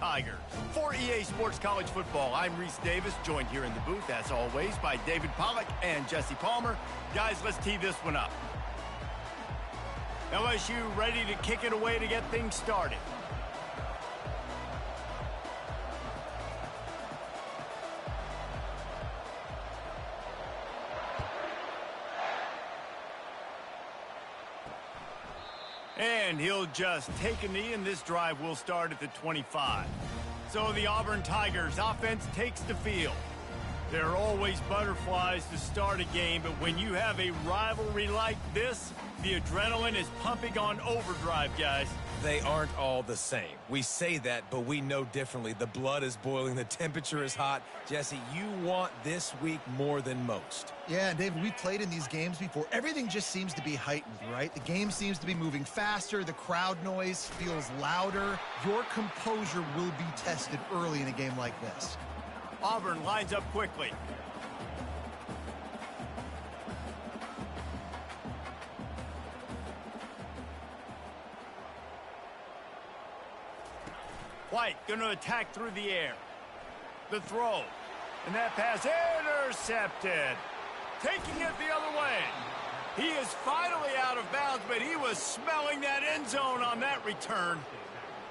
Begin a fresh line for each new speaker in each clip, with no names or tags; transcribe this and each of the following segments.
Tigers. For EA Sports College Football, I'm Reese Davis, joined here in the booth, as always, by David Pollack and Jesse Palmer. Guys, let's tee this one up. LSU ready to kick it away to get things started. And he'll just take a knee, and this drive will start at the 25. So the Auburn Tigers offense takes the field. There are always butterflies to start a game, but when you have a rivalry like this, the adrenaline is pumping on overdrive, guys.
They aren't all the same. We say that, but we know differently. The blood is boiling. The temperature is hot. Jesse, you want this week more than most.
Yeah, David, we played in these games before. Everything just seems to be heightened, right? The game seems to be moving faster. The crowd noise feels louder. Your composure will be tested early in a game like this.
Auburn lines up quickly. White going to attack through the air. The throw. And that pass intercepted. Taking it the other way. He is finally out of bounds, but he was smelling that end zone on that return.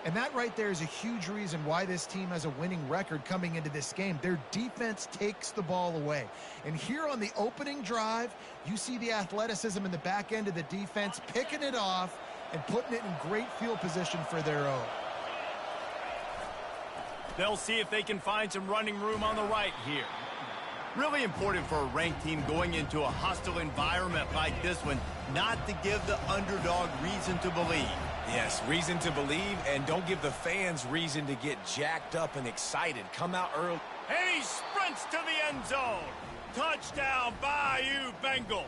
And that right there is a huge reason why this team has a winning record coming into this game. Their defense takes the ball away. And here on the opening drive, you see the athleticism in the back end of the defense, picking it off and putting it in great field position for their own.
They'll see if they can find some running room on the right here. Really important for a ranked team going into a hostile environment like this one, not to give the underdog reason to believe.
Yes, reason to believe, and don't give the fans reason to get jacked up and excited. Come out early.
And he sprints to the end zone. Touchdown, Bayou Bengals.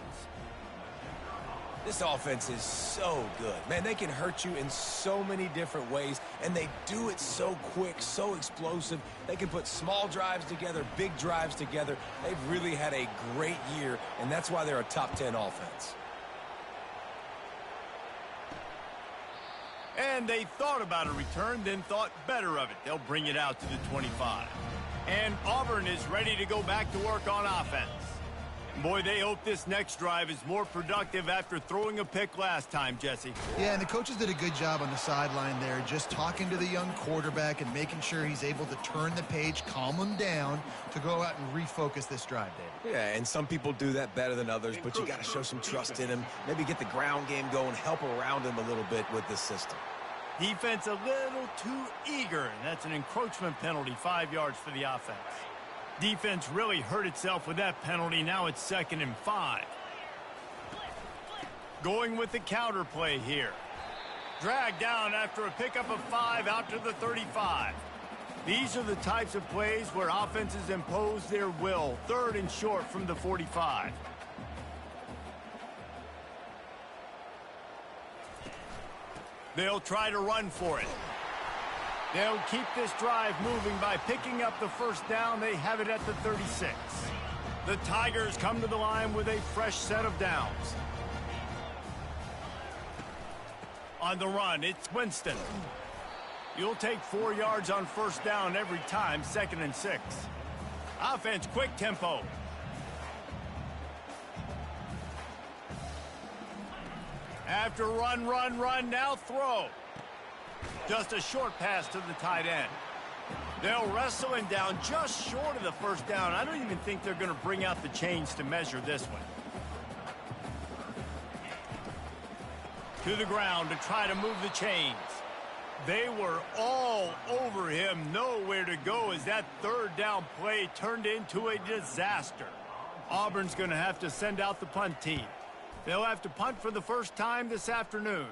This offense is so good. Man, they can hurt you in so many different ways, and they do it so quick, so explosive. They can put small drives together, big drives together. They've really had a great year, and that's why they're a top 10 offense.
And they thought about a return, then thought better of it. They'll bring it out to the 25. And Auburn is ready to go back to work on offense. Boy, they hope this next drive is more productive after throwing a pick last time, Jesse.
Yeah, and the coaches did a good job on the sideline there, just talking to the young quarterback and making sure he's able to turn the page, calm him down to go out and refocus this drive, David.
Yeah, and some people do that better than others, but you got to show some trust in him. Maybe get the ground game going, help around him a little bit with this system.
Defense a little too eager, and that's an encroachment penalty, 5 yards for the offense. Defense really hurt itself with that penalty. Now it's 2nd and 5. Going with the counter play here. Dragged down after a pickup of 5 out to the 35. These are the types of plays where offenses impose their will. 3rd and short from the 45. They'll try to run for it. They'll keep this drive moving by picking up the first down. They have it at the 36. The Tigers come to the line with a fresh set of downs. On the run, it's Winston. You'll take 4 yards on first down every time, 2nd and 6. Offense, quick tempo. After run, now throw. Just a short pass to the tight end. They'll wrestle him down just short of the first down. I don't even think they're going to bring out the chains to measure this one. To the ground to try to move the chains. They were all over him. Nowhere to go as that 3rd down play turned into a disaster. Auburn's going to have to send out the punt team. They'll have to punt for the first time this afternoon.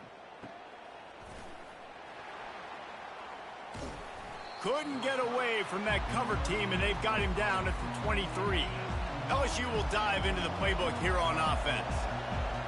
Couldn't get away from that cover team, and they've got him down at the 23. LSU will dive into the playbook here on offense.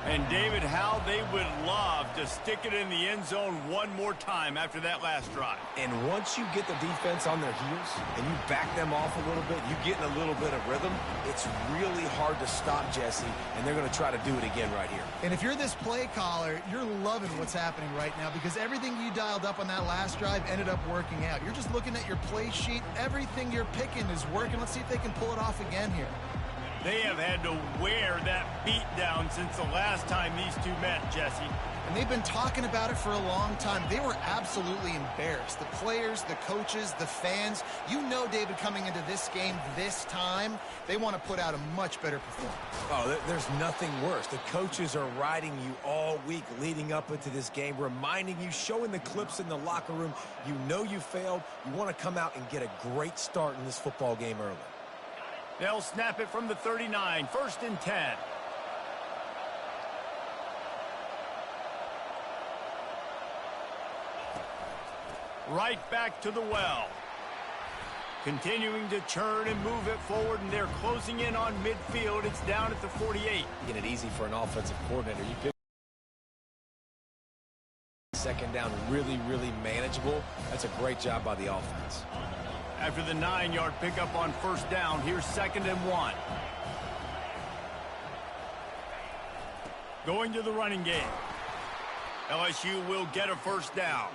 And, David, how they would love to stick it in the end zone one more time after that last drive.
And once you get the defense on their heels and you back them off a little bit, you get in a little bit of rhythm, it's really hard to stop, Jesse, and they're going to try to do it again right here.
And if you're this play caller, you're loving what's happening right now because everything you dialed up on that last drive ended up working out. You're just looking at your play sheet. Everything you're picking is working. Let's see if they can pull it off again here.
They have had to wear that beat down since the last time these two met, Jesse.
And they've been talking about it for a long time. They were absolutely embarrassed. The players, the coaches, the fans. You know, David, coming into this game this time, they want to put out a much better performance.
Oh, there's nothing worse. The coaches are riding you all week leading up into this game, reminding you, showing the clips in the locker room. You know you failed. You want to come out and get a great start in this football game early.
They'll snap it from the 39, 1st and 10. Right back to the well. Continuing to churn and move it forward, and they're closing in on midfield. It's down at the 48.
Making it easy for an offensive coordinator. You pick second down really, really manageable. That's a great job by the offense.
After the 9-yard pickup on 1st down, here's 2nd and 1. Going to the running game. LSU will get a 1st down.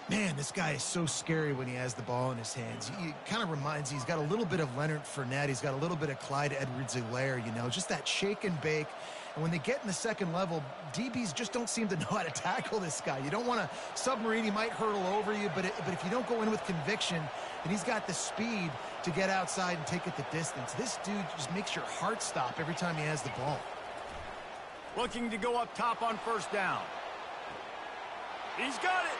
Man, this guy is so scary when he has the ball in his hands. He kind of reminds me, he's got a little bit of Leonard Fournette. He's got a little bit of Clyde Edwards-Helaire, you know, just that shake and bake. And when they get in the second level, DBs just don't seem to know how to tackle this guy. You don't want to submarine. He might hurtle over you, but if you don't go in with conviction, and he's got the speed to get outside and take it the distance. This dude just makes your heart stop every time he has the ball.
Looking to go up top on 1st down. He's got it.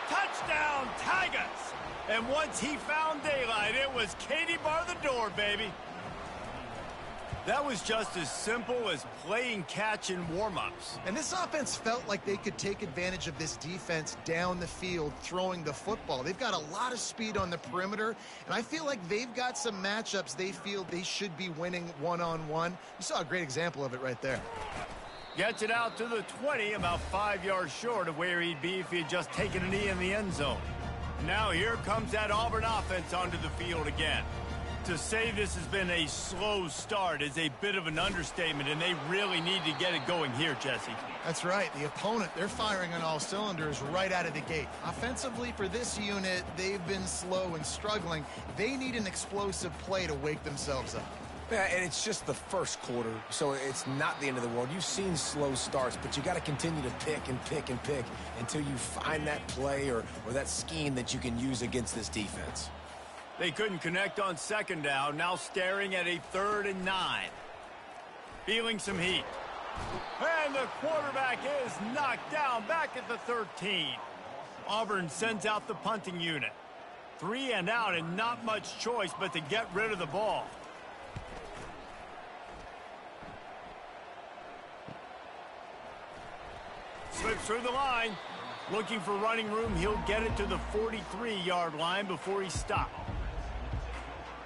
Touchdown, Tigers. And once he found daylight, it was Katie bar the door, baby. That was just as simple as playing catch in warm-ups.
And this offense felt like they could take advantage of this defense down the field throwing the football. They've got a lot of speed on the perimeter, and I feel like they've got some matchups they feel they should be winning one-on-one. You saw a great example of it right there.
Gets it out to the 20, about 5 yards short of where he'd be if he had just taken a knee in the end zone. Now here comes that Auburn offense onto the field again. To say this has been a slow start is a bit of an understatement, and they really need to get it going here, Jesse.
That's right. The opponent, they're firing on all cylinders right out of the gate. Offensively, for this unit, they've been slow and struggling. They need an explosive play to wake themselves up.
Yeah, and it's just the first quarter, so it's not the end of the world. You've seen slow starts, but you got to continue to pick and pick and pick until you find that play or that scheme that you can use against this defense.
They couldn't connect on 2nd down, now staring at a 3rd and 9. Feeling some heat. And the quarterback is knocked down back at the 13. Auburn sends out the punting unit. 3 and out and not much choice but to get rid of the ball. Slips through the line. Looking for running room, he'll get it to the 43-yard line before he's stopped.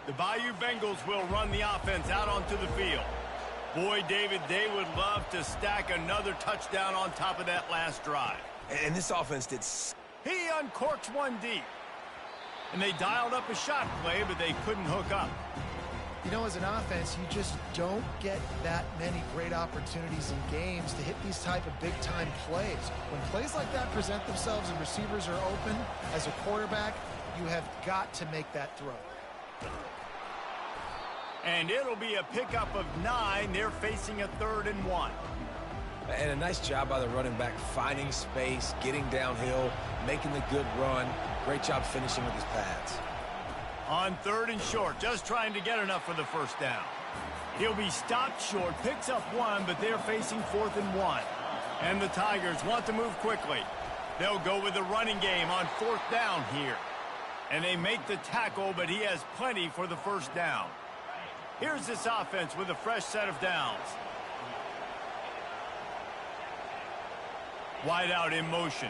The Bayou Bengals will run the offense out onto the field. Boy, David, they would love to stack another touchdown on top of that last drive.
And this offense did...
He uncorks one deep. And they dialed up a shot play, but they couldn't hook up.
You know, as an offense, you just don't get that many great opportunities in games to hit these type of big-time plays. When plays like that present themselves and receivers are open, as a quarterback, you have got to make that throw.
And it'll be a pickup of 9. They're facing a 3rd and 1.
And a nice job by the running back, finding space, getting downhill, making the good run. Great job finishing with his pads.
On 3rd and short, just trying to get enough for the 1st down. He'll be stopped short, picks up 1, but they're facing 4th and 1. And the Tigers want to move quickly. They'll go with the running game on 4th down here. And they make the tackle, but he has plenty for the 1st down. Here's this offense with a fresh set of downs. Wide out in motion.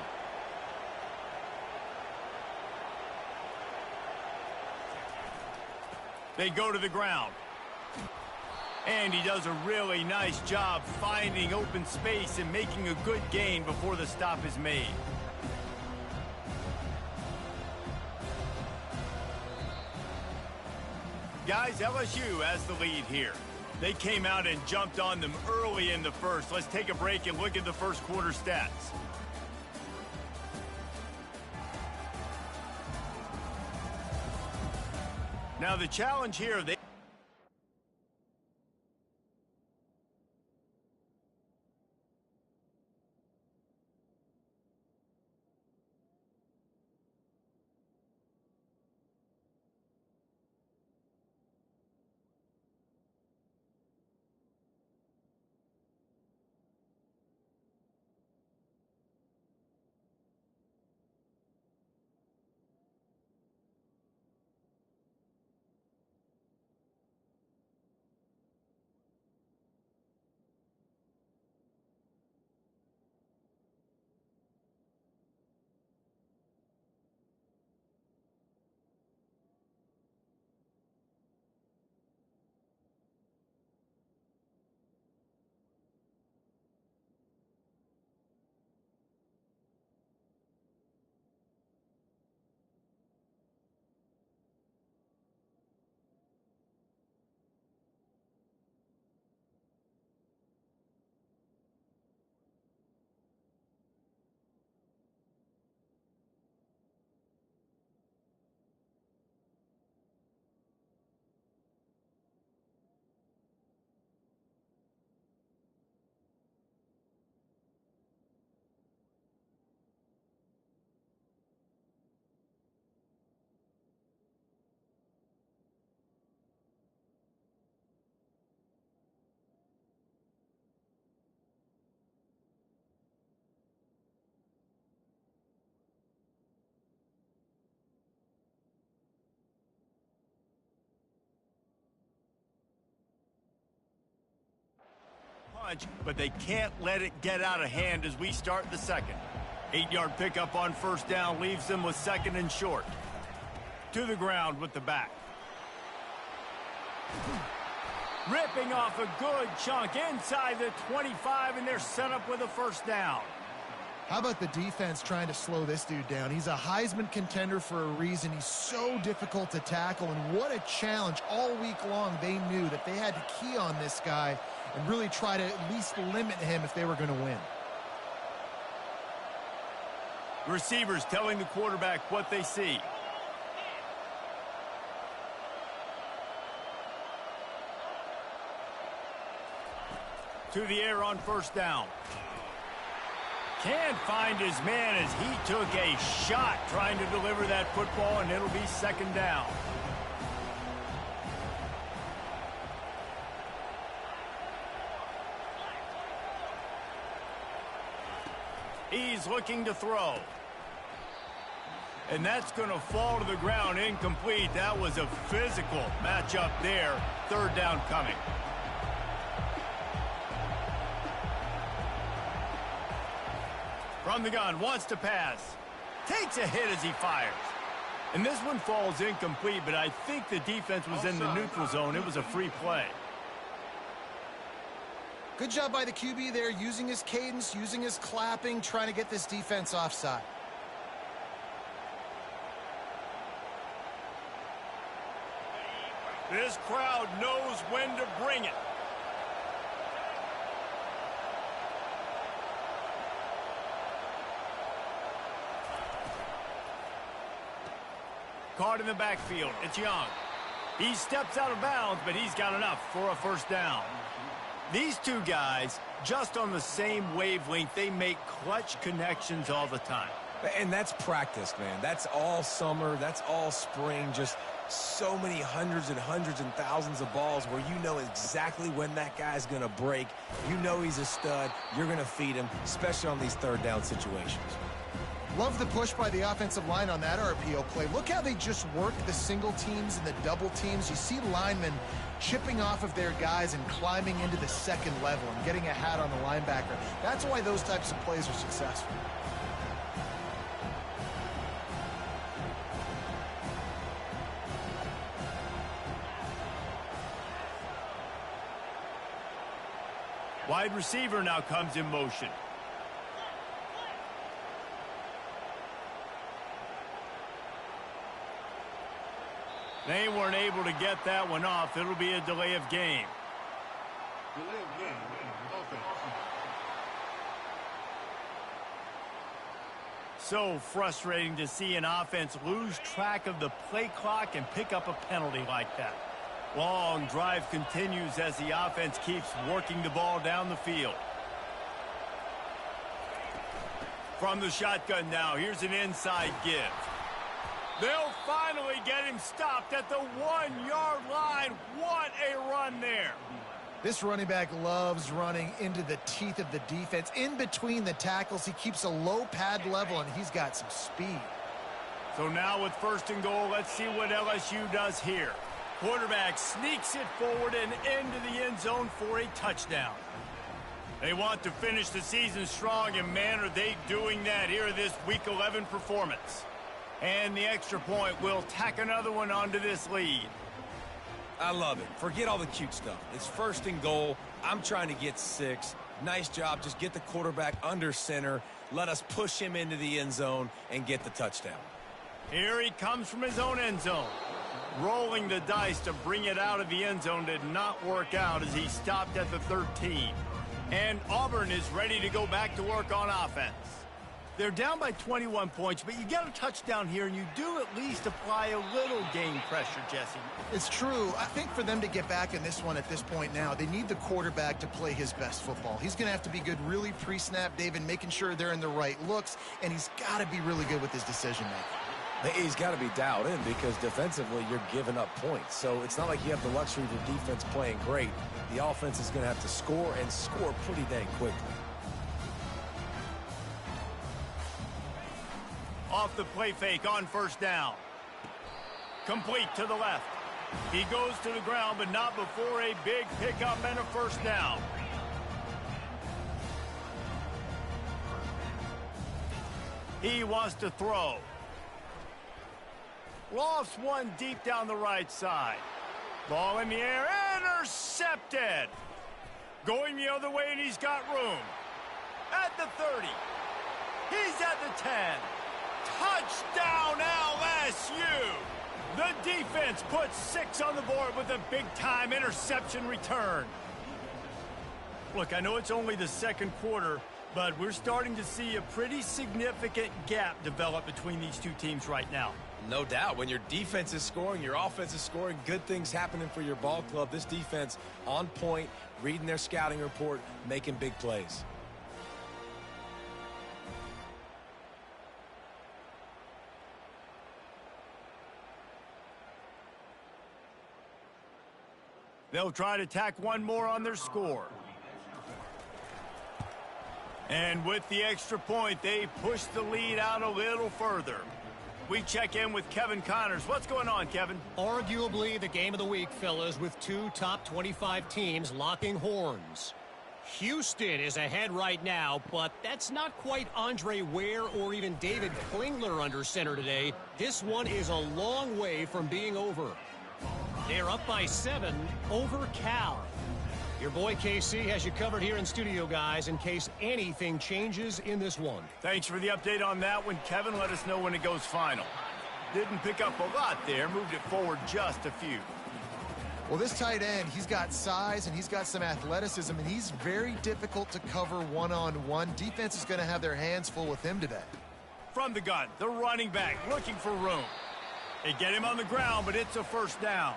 They go to the ground. And he does a really nice job finding open space and making a good gain before the stop is made. Guys, LSU has the lead here. They came out and jumped on them early in the first. Let's take a break and look at the first quarter stats. Now the challenge here, but they can't let it get out of hand as we start the second. 8-yard pickup on first down leaves them with second and short. To the ground with the back. Ripping off a good chunk inside the 25, and they're set up with a first down.
How about the defense trying to slow this dude down? He's a Heisman contender for a reason. He's so difficult to tackle, and what a challenge. All week long they knew that they had to key on this guy and really try to at least limit him if they were going to win.
Receivers telling the quarterback what they see. To the air on first down. Can't find his man as he took a shot trying to deliver that football, and it'll be second down. He's looking to throw. And that's going to fall to the ground incomplete. That was a physical matchup there. Third down coming. From the gun, wants to pass. Takes a hit as he fires. And this one falls incomplete, but I think the defense was in the neutral zone. It was a free play.
Good job by the QB there, using his cadence, using his clapping, trying to get this defense offside.
This crowd knows when to bring it. Caught in the backfield. It's Young. He steps out of bounds, but he's got enough for a first down. These two guys, just on the same wavelength, they make clutch connections all the time.
And that's practice, man. That's all summer. That's all spring. Just so many hundreds and thousands of balls where you know exactly when that guy's going to break. You know he's a stud. You're going to feed him, especially on these third down situations.
Love the push by the offensive line on that RPO play. Look how they just work the single teams and the double teams. You see linemen chipping off of their guys and climbing into the second level and getting a hat on the linebacker. That's why those types of plays are successful.
Wide receiver now comes in motion. They weren't able to get that one off. It'll be a delay of game.
Delay of game. Offense.
So frustrating to see an offense lose track of the play clock and pick up a penalty like that. Long drive continues as the offense keeps working the ball down the field. From the shotgun now, here's an inside give. They'll finally get him stopped at the 1-yard line. What a run there.
This running back loves running into the teeth of the defense. In between the tackles, he keeps a low pad level, and he's got some speed.
So now with 1st and goal, let's see what LSU does here. Quarterback sneaks it forward and into the end zone for a touchdown. They want to finish the season strong, and man, are they doing that here in this Week 11 performance. And the extra point will tack another one onto this lead.
I love it. Forget all the cute stuff. It's 1st and goal. I'm trying to get 6. Nice job. Just get the quarterback under center. Let us push him into the end zone and get the touchdown.
Here he comes from his own end zone. Rolling the dice to bring it out of the end zone did not work out as he stopped at the 13. And Auburn is ready to go back to work on offense. They're down by 21 points, but you get a touchdown here, and you do at least apply a little game pressure, Jesse.
It's true. I think for them to get back in this one at this point now, they need the quarterback to play his best football. He's going to have to be good really pre-snap, David, making sure they're in the right looks, and he's got to be really good with his decision-making.
He's got to be dialed in because defensively you're giving up points. So it's not like you have the luxury of your defense playing great. The offense is going to have to score and score pretty dang quickly.
Off the play fake on 1st down. Complete to the left. He goes to the ground, but not before a big pickup and a 1st down. He wants to throw. Lofts one deep down the right side. Ball in the air, intercepted. Going the other way, and he's got room. At the 30. He's at the 10. Touchdown, LSU! The defense puts 6 on the board with a big-time interception return. Look, I know it's only the 2nd quarter, but we're starting to see a pretty significant gap develop between these two teams right now.
No doubt. When your defense is scoring, your offense is scoring, good things happening for your ball club. This defense on point, reading their scouting report, making big plays.
They'll try to tack one more on their score. And with the extra point, they push the lead out a little further. We check in with Kevin Connors. What's going on, Kevin?
Arguably the game of the week, fellas, with 2 top 25 teams locking horns. Houston is ahead right now, but that's not quite Andre Ware or even David Klingler under center today. This one is a long way from being over. They're up by 7 over Cal. Your boy KC has you covered here in studio, guys, in case anything changes in this one.
Thanks for the update on that one, Kevin. Let us know when it goes final. Didn't pick up a lot there, moved it forward just a few.
Well, this tight end, he's got size and he's got some athleticism, and he's very difficult to cover one-on-one. Defense is going to have their hands full with him today.
From the gun, the running back looking for room. They get him on the ground, but it's a 1st down.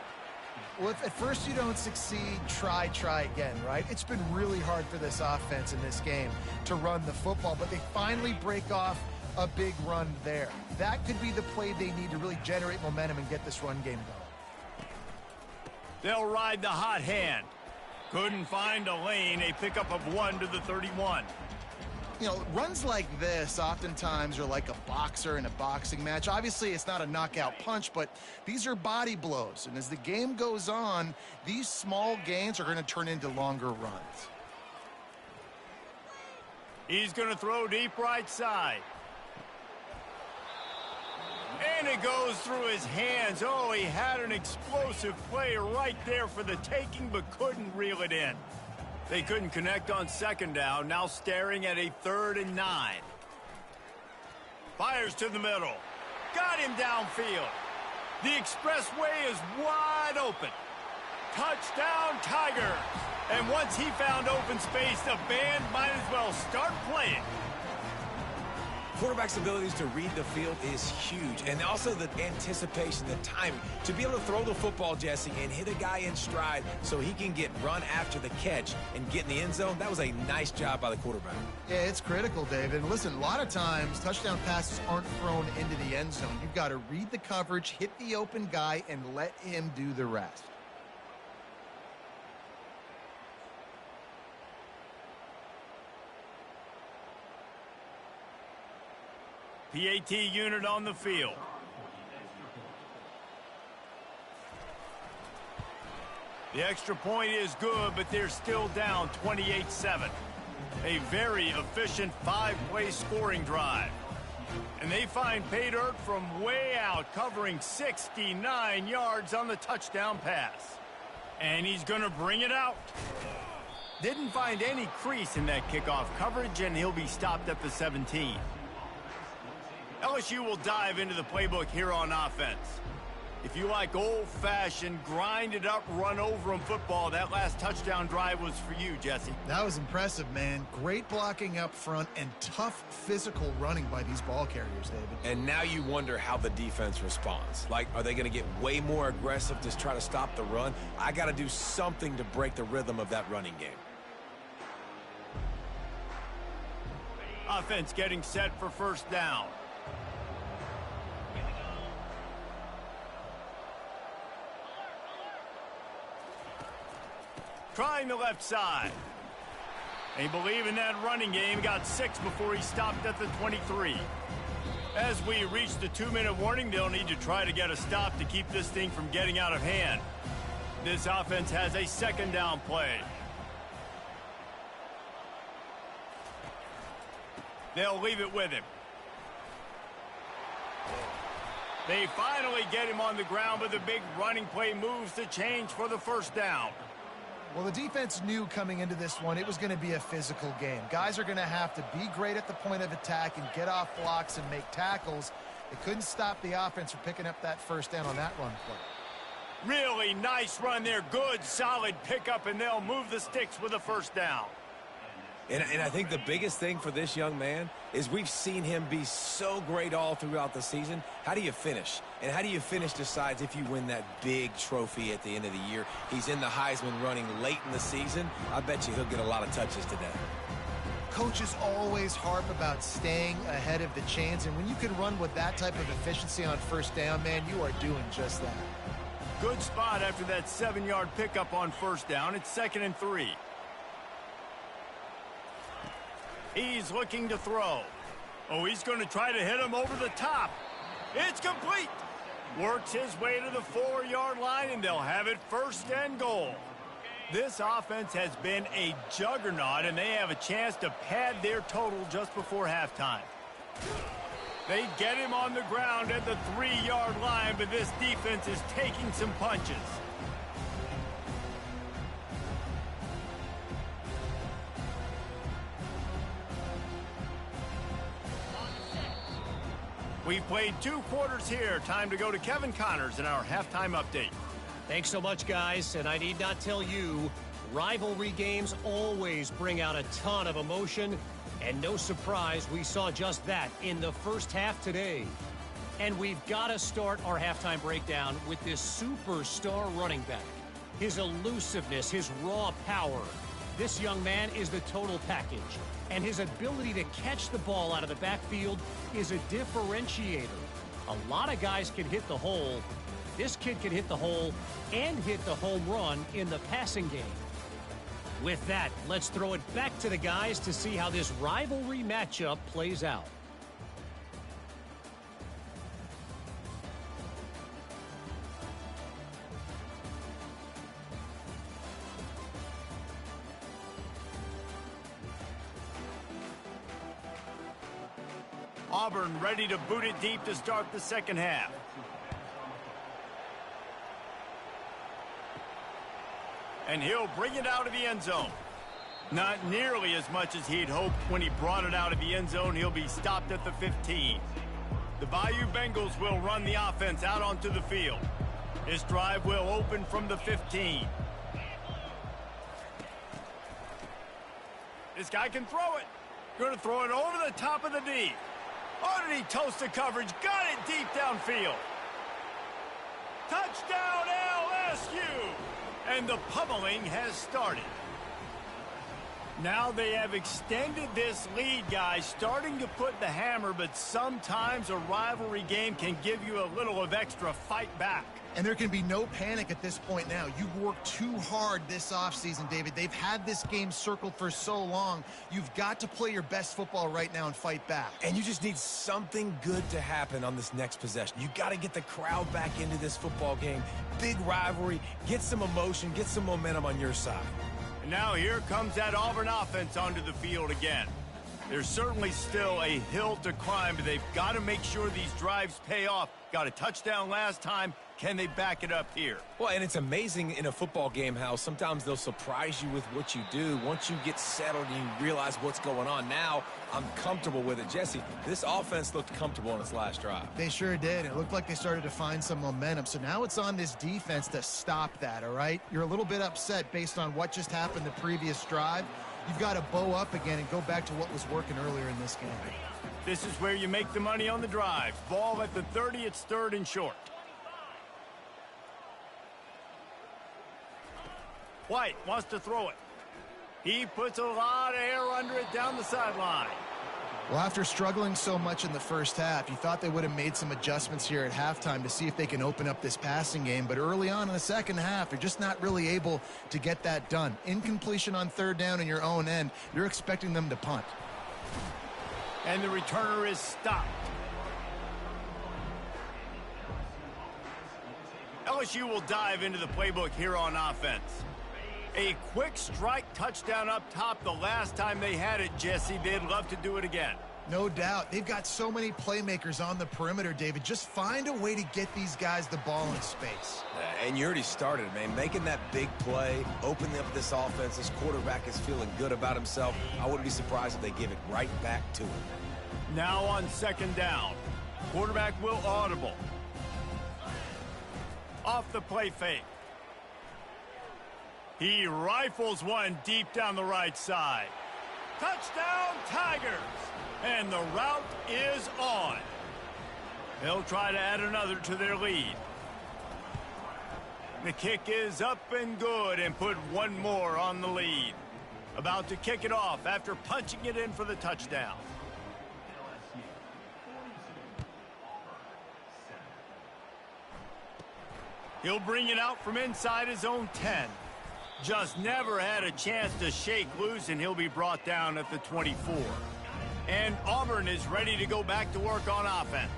Well, if at first you don't succeed, try again, right? It's been really hard for this offense in this game to run the football, but they finally break off a big run there. That could be the play they need to really generate momentum and get this run game going.
They'll ride the hot hand. Couldn't find a lane. A pickup of 1 to the 31.
You know, runs like this oftentimes are like a boxer in a boxing match. Obviously, it's not a knockout punch, but these are body blows. And as the game goes on, these small gains are going to turn into longer runs.
He's going to throw deep right side. And it goes through his hands. Oh, he had an explosive play right there for the taking, but couldn't reel it in. They couldn't connect on second down, now staring at a 3rd and 9. Fires to the middle. Got him downfield. The expressway is wide open. Touchdown, Tigers. And once he found open space, the band might as well start playing.
Quarterback's abilities to read the field is huge, and also the anticipation, the timing. To be able to throw the football, Jesse, and hit a guy in stride so he can get run after the catch and get in the end zone, that was a nice job by the quarterback.
Yeah, it's critical, David. And listen, a lot of times touchdown passes aren't thrown into the end zone. You've got to read the coverage, hit the open guy, and let him do the rest.
PAT unit on the field. The extra point is good, but they're still down 28-7. A very efficient 5-play scoring drive. And they find pay dirt from way out, covering 69 yards on the touchdown pass. And he's going to bring it out. Didn't find any crease in that kickoff coverage, and he'll be stopped at the 17. LSU will dive into the playbook here on offense. If you like old-fashioned, grind-it-up, run-over-'em football, that last touchdown drive was for you, Jesse.
That was impressive, man. Great blocking up front and tough physical running by these ball carriers, David.
And now you wonder how the defense responds. Like, are they going to get way more aggressive to try to stop the run? I got to do something to break the rhythm of that running game.
Offense getting set for first down. Trying the left side. They believe in that running game. Got 6 before he stopped at the 23. As we reach the 2-minute warning, they'll need to try to get a stop to keep this thing from getting out of hand. This offense has a 2nd down play. They'll leave it with him. They finally get him on the ground, but the big running play moves the change for the first down.
Well, the defense knew coming into this one it was going to be a physical game. Guys are going to have to be great at the point of attack and get off blocks and make tackles. They couldn't stop the offense from picking up that first down on that run play.
Really nice run there. Good, solid pickup, and they'll move the sticks with a first down.
And I think the biggest thing for this young man is we've seen him be so great all throughout the season. How do you finish? And how do you finish decides if you win that big trophy at the end of the year. He's in the Heisman running late in the season. I bet you he'll get a lot of touches today.
Coaches always harp about staying ahead of the chains, and when you can run with that type of efficiency on first down, man, you are doing just that.
Good spot after that 7-yard pickup on first down. It's 2nd and 3. He's looking to throw. Oh, he's going to try to hit him over the top. It's complete. Works his way to the 4-yard line, and they'll have it 1st and goal. This offense has been a juggernaut, and they have a chance to pad their total just before halftime. They get him on the ground at the 3-yard line, but this defense is taking some punches. We've played 2 quarters here. Time to go to Kevin Connors in our halftime update.
Thanks so much, guys. And I need not tell you, rivalry games always bring out a ton of emotion. And no surprise, we saw just that in the first half today. And we've got to start our halftime breakdown with this superstar running back. His elusiveness, his raw power. This young man is the total package. And his ability to catch the ball out of the backfield is a differentiator. A lot of guys can hit the hole. This kid can hit the hole and hit the home run in the passing game. With that, let's throw it back to the guys to see how this rivalry matchup plays out.
Auburn ready to boot it deep to start the second half. And he'll bring it out of the end zone. Not nearly as much as he'd hoped when he brought it out of the end zone. He'll be stopped at the 15. The Bayou Bengals will run the offense out onto the field. This drive will open from the 15. This guy can throw it. Going to throw it over the top of the D. Oh, did he toast the coverage? Got it deep downfield. Touchdown LSU! And the pummeling has started. Now they have extended this lead, guys, starting to put the hammer, but sometimes a rivalry game can give you a little of extra fight back.
And there can be no panic at this point now. You've worked too hard this offseason, David. They've had this game circled for so long. You've got to play your best football right now and fight back.
And you just need something good to happen on this next possession. You got to get the crowd back into this football game. Big rivalry. Get some emotion. Get some momentum on your side.
And now here comes that Auburn offense onto the field again. There's certainly still a hill to climb, but they've got to make sure these drives pay off. Got a touchdown last time. Can they back it up here?
Well, and it's amazing in a football game how sometimes they'll surprise you with what you do. Once you get settled and you realize what's going on, now I'm comfortable with it. Jesse, this offense looked comfortable on its last drive.
They sure did. It looked like they started to find some momentum. So now it's on this defense to stop that, all right? You're a little bit upset based on what just happened the previous drive. You've got to bow up again and go back to what was working earlier in this game.
This is where you make the money on the drive. Ball at the 30, it's 3rd and short. White wants to throw it. He puts a lot of air under it down the sideline.
Well, after struggling so much in the first half, you thought they would have made some adjustments here at halftime to see if they can open up this passing game. But early on in the second half, they're just not really able to get that done. Incompletion on 3rd down in your own end, you're expecting them to punt.
And the returner is stopped. LSU will dive into the playbook here on offense. A quick strike touchdown up top the last time they had it, Jesse. They'd love to do it again.
No doubt. They've got so many playmakers on the perimeter, David. Just find a way to get these guys the ball in space.
And you already started, man. Making that big play, opening up this offense. This quarterback is feeling good about himself. I wouldn't be surprised if they give it right back to him.
Now on 2nd down. Quarterback will audible. Off the play fake. He rifles one deep down the right side. Touchdown, Tigers! And the route is on. They'll try to add another to their lead. The kick is up and good and put one more on the lead. About to kick it off after punching it in for the touchdown. He'll bring it out from inside his own 10. Just never had a chance to shake loose, and he'll be brought down at the 24. And Auburn is ready to go back to work on offense.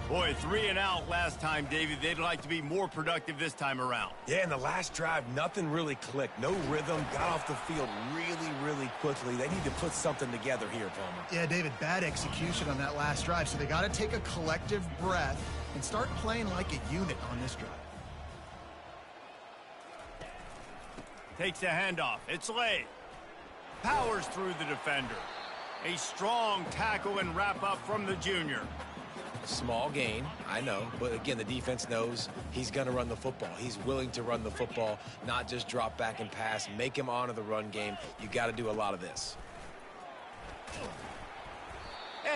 Boy, 3 and out last time, David. They'd like to be more productive this time around.
Yeah, in the last drive, nothing really clicked. No rhythm, got off the field really quickly. They need to put something together here, Palmer.
Yeah, David, bad execution on that last drive. So they got to take a collective breath and start playing like a unit on this drive.
Takes a handoff. It's laid. Powers through the defender. A strong tackle and wrap up from the junior.
Small gain, I know. But again, the defense knows he's going to run the football. He's willing to run the football, not just drop back and pass. Make him honor the run game. You got to do a lot of this.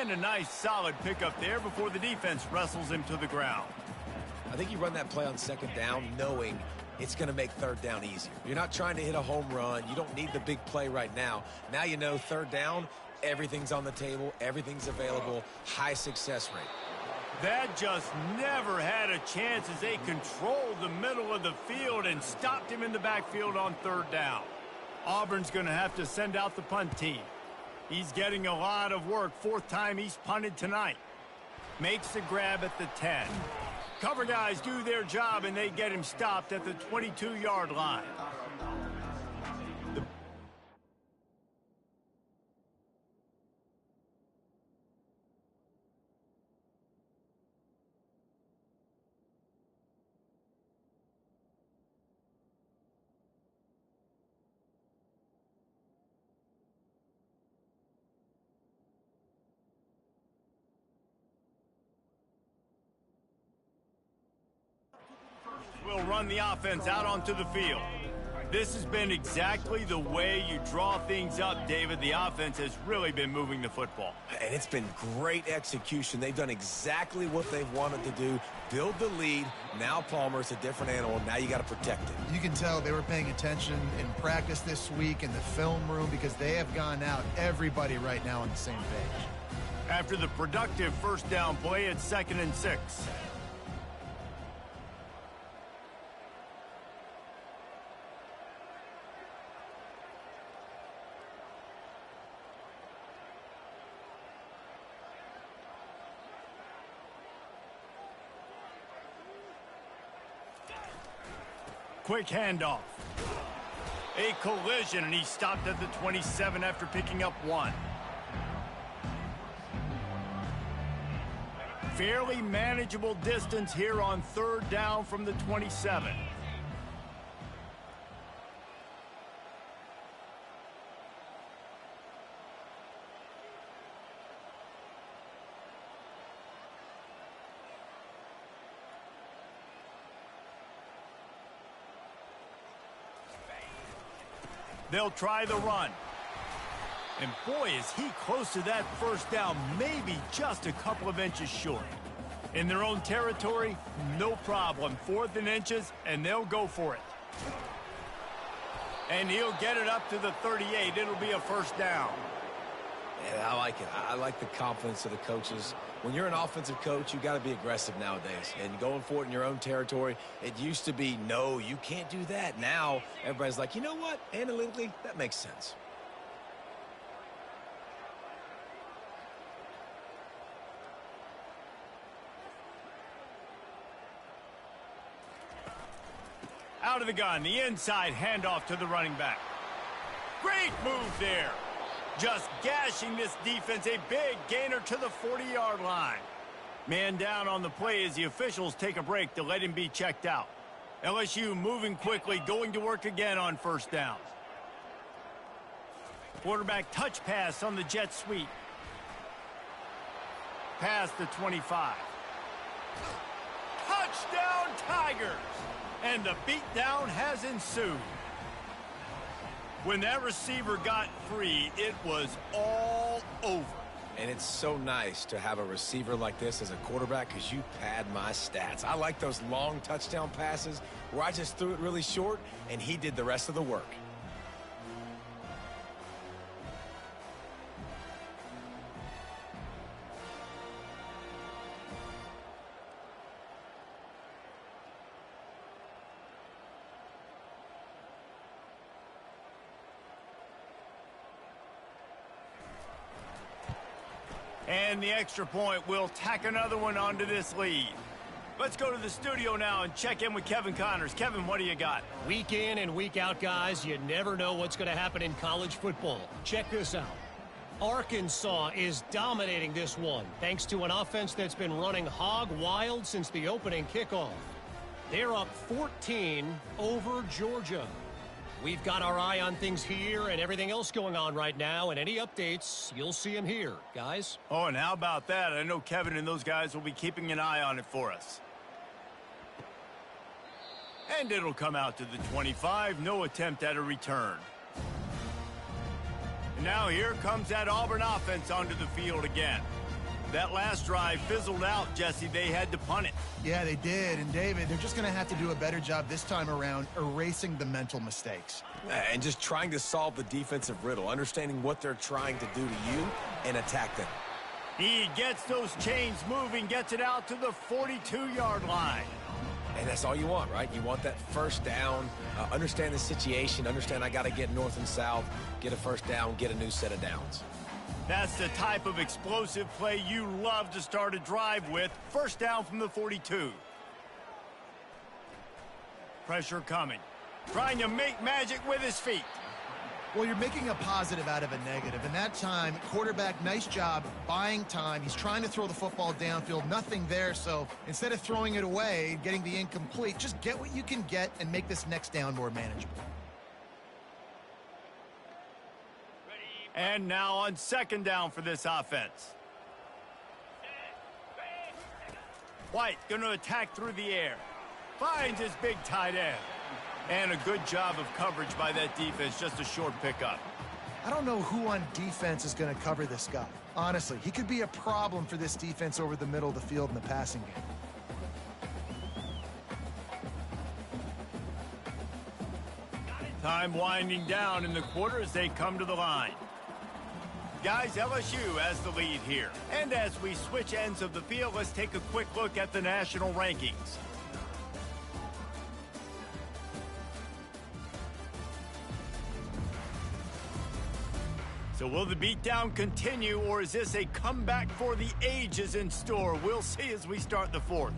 And a nice solid pickup there before the defense wrestles him to the ground.
I think you run that play on 2nd down knowing it's going to make 3rd down easier. You're not trying to hit a home run. You don't need the big play right now. Now you know 3rd down, everything's on the table, everything's available, high success rate.
That just never had a chance as they controlled the middle of the field and stopped him in the backfield on 3rd down. Auburn's going to have to send out the punt team. He's getting a lot of work. 4th time he's punted tonight. Makes the grab at the 10. Cover guys do their job, and they get him stopped at the 22-yard line. will run the offense out onto the field. This has been exactly the way you draw things up, David. The offense has really been moving the football.
And it's been great execution. They've done exactly what they've wanted to do. Build the lead. Now Palmer's a different animal. Now you got to protect it.
You can tell they were paying attention in practice this week in the film room because they have gone out, everybody right now on the same page.
After the productive first down play, it's 2nd and 6. Quick handoff. A collision, and he stopped at the 27 after picking up 1. Fairly manageable distance here on 3rd down from the 27. They'll try the run. And boy, is he close to that first down, maybe just a couple of inches short. In their own territory, no problem. 4th and inches, and they'll go for it. And he'll get it up to the 38. It'll be a first down.
Yeah, I like it. I like the confidence of the coaches. When you're an offensive coach, you got to be aggressive nowadays. And going for it in your own territory, it used to be, no, you can't do that. Now, everybody's like, you know what? Analytically, that makes sense.
Out of the gun, the inside handoff to the running back. Great move there. Just gashing this defense, a big gainer to the 40-yard line. Man down on the play as the officials take a break to let him be checked out. LSU moving quickly, going to work again on first down. Quarterback touch pass on the jet sweep. Past the 25. Touchdown Tigers! And the beatdown has ensued. When that receiver got free, it was all over.
And it's so nice to have a receiver like this as a quarterback because you pad my stats. I like those long touchdown passes where I just threw it really short and he did the rest of the work.
And the extra point will tack another one onto this lead. Let's go to the studio now and check in with Kevin Connors. Kevin, what do you got?
Week in and week out, guys, you never know what's going to happen in college football. Check this out. Arkansas is dominating this one thanks to an offense that's been running hog wild since the opening kickoff. They're up 14 over Georgia. We've got our eye on things here and everything else going on right now, and any updates, you'll see them here, guys.
Oh, and how about that? I know Kevin and those guys will be keeping an eye on it for us. And it'll come out to the 25. No attempt at a return. And now here comes that Auburn offense onto the field again. That last drive fizzled out, Jesse. They had to punt it.
Yeah, they did. And, David, they're just going to have to do a better job this time around erasing the mental mistakes.
And just trying to solve the defensive riddle, understanding what they're trying to do to you and attack them.
He gets those chains moving, gets it out to the 42-yard line.
And that's all you want, right? You want that first down, understand the situation, understand I got to get north and south, get a first down, get a new set of downs.
That's the type of explosive play you love to start a drive with. First down from the 42. Pressure coming. Trying to make magic with his feet.
Well, you're making a positive out of a negative. And that time, quarterback, nice job buying time. He's trying to throw the football downfield. Nothing there. So instead of throwing it away, getting the incomplete, just get what you can get and make this next down more manageable.
And now on second down for this offense. White going to attack through the air. Finds his big tight end. And a good job of coverage by that defense, just a short pickup.
I don't know who on defense is going to cover this guy. Honestly, he could be a problem for this defense over the middle of the field in the passing game.
Time winding down in the quarter as they come to the line. Guys, LSU has the lead here. And as we switch ends of the field, let's take a quick look at the national rankings. So will the beatdown continue, or is this a comeback for the ages in store? We'll see as we start the fourth.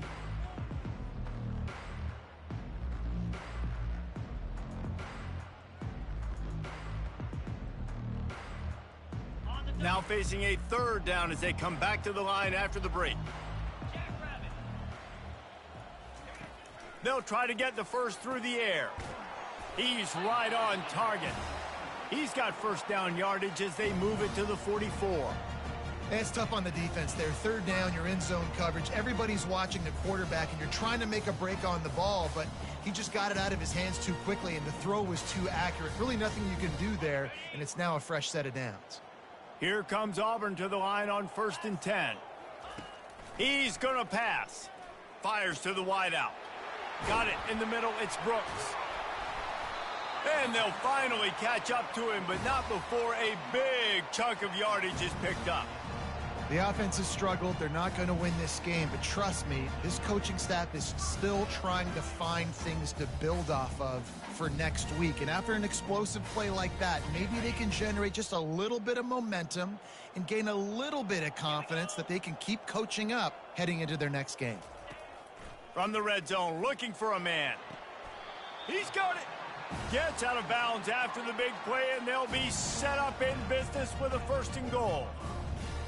Now facing a third down as they come back to the line after the break. They'll try to get the first through the air. He's right on target. He's got first down yardage as they move it to the 44.
It's tough on the defense there. Third down, you're in zone coverage. Everybody's watching the quarterback, and you're trying to make a break on the ball, but he just got it out of his hands too quickly, and the throw was too accurate. Really nothing you can do there, and it's now a fresh set of downs.
Here comes Auburn to the line on 1st and 10. He's going to pass. Fires to the wideout. Got it in the middle. It's Brooks. And they'll finally catch up to him, but not before a big chunk of yardage is picked up.
The offense has struggled. They're not going to win this game, but trust me, this coaching staff is still trying to find things to build off of for next week. And after an explosive play like that, maybe they can generate just a little bit of momentum and gain a little bit of confidence that they can keep coaching up heading into their next game.
From the red zone, looking for a man. He's got it. Gets out of bounds after the big play, and they'll be set up in business with a 1st and goal.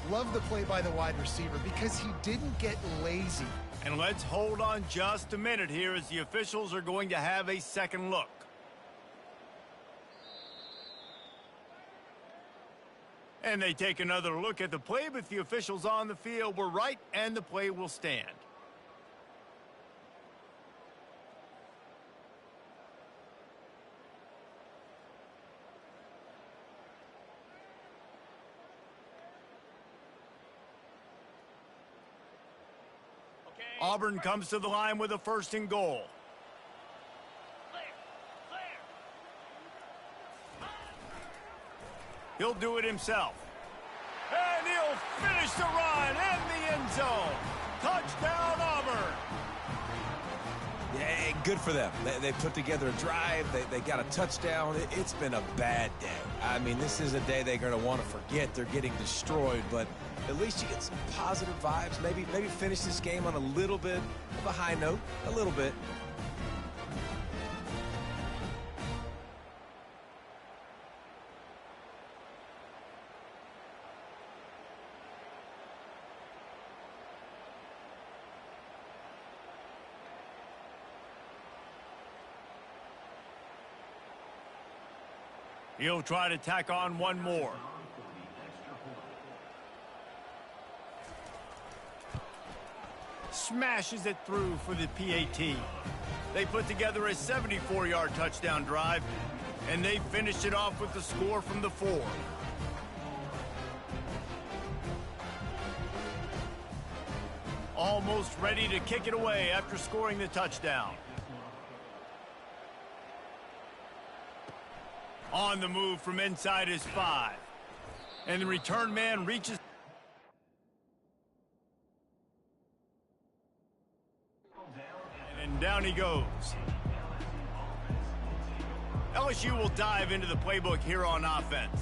Love the play by the wide receiver because he didn't get lazy.
And let's hold on just a minute here as the officials are going to have a second look. And they take another look at the play, but the officials on the field were right, and the play will stand. Auburn comes to the line with a 1st and goal. He'll do it himself. And he'll finish the run in the end zone. Touchdown, Auburn.
Yeah, good for them. They put together a drive. They got a touchdown. It's been a bad day. I mean, this is a day they're going to want to forget. They're getting destroyed, but at least you get some positive vibes. Maybe finish this game on a little bit of a high note. A little bit.
He'll try to tack on one more. Smashes it through for the PAT. They put together a 74-yard touchdown drive, and they finished it off with the score from the 4. Almost ready to kick it away after scoring the touchdown. On the move from inside his 5. And the return man reaches. And down he goes. LSU will dive into the playbook here on offense.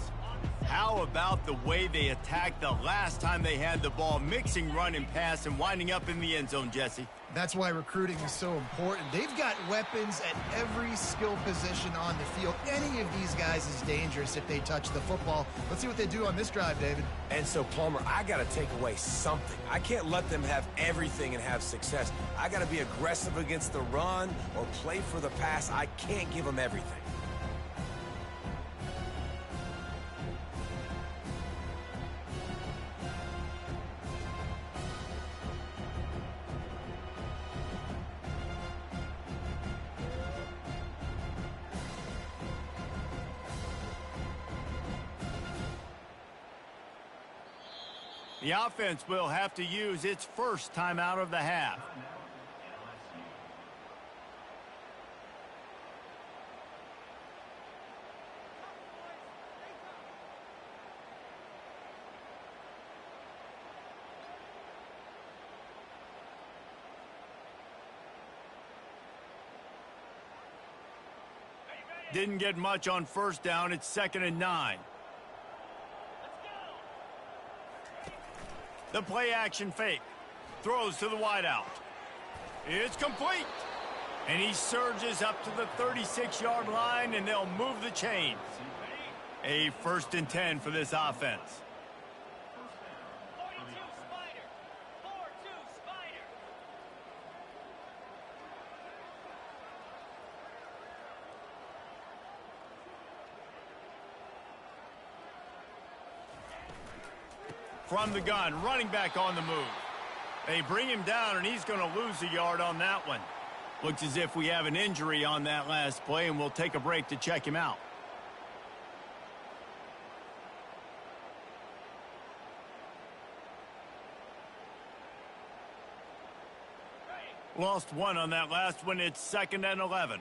How about the way they attacked the last time they had the ball, mixing run and pass and winding up in the end zone, Jesse?
That's why recruiting is so important. They've got weapons at every skill position on the field. Any of these guys is dangerous if they touch the football. Let's see what they do on this drive, David.
And so, Palmer, I got to take away something. I can't let them have everything and have success. I got to be aggressive against the run or play for the pass. I can't give them everything.
The offense will have to use its first timeout of the half. Didn't get much on first down. It's 2nd and 9. The play action fake. Throws to the wideout. It's complete. And he surges up to the 36-yard line, and they'll move the chains. A 1st and 10 for this offense. From the gun, running back on the move. They bring him down, and he's going to lose a yard on that one. Looks as if we have an injury on that last play, and we'll take a break to check him out. Lost one on that last one. It's 2nd and 11.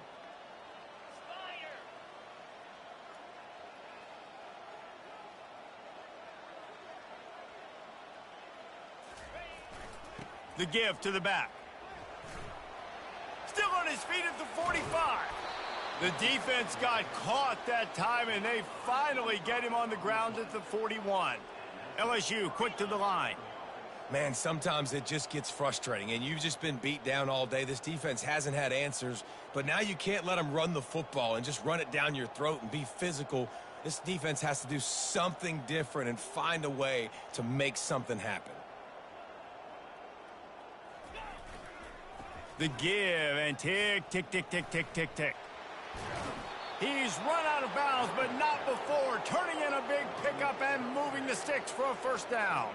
The give to the back. Still on his feet at the 45. The defense got caught that time, and they finally get him on the ground at the 41. LSU quick to the line.
Man, sometimes it just gets frustrating, and you've just been beat down all day. This defense hasn't had answers, but now you can't let them run the football and just run it down your throat and be physical. This defense has to do something different and find a way to make something happen.
The give, and tick, tick, tick, tick, tick, tick, tick. He's run out of bounds, but not before turning in a big pickup and moving the sticks for a 1st down.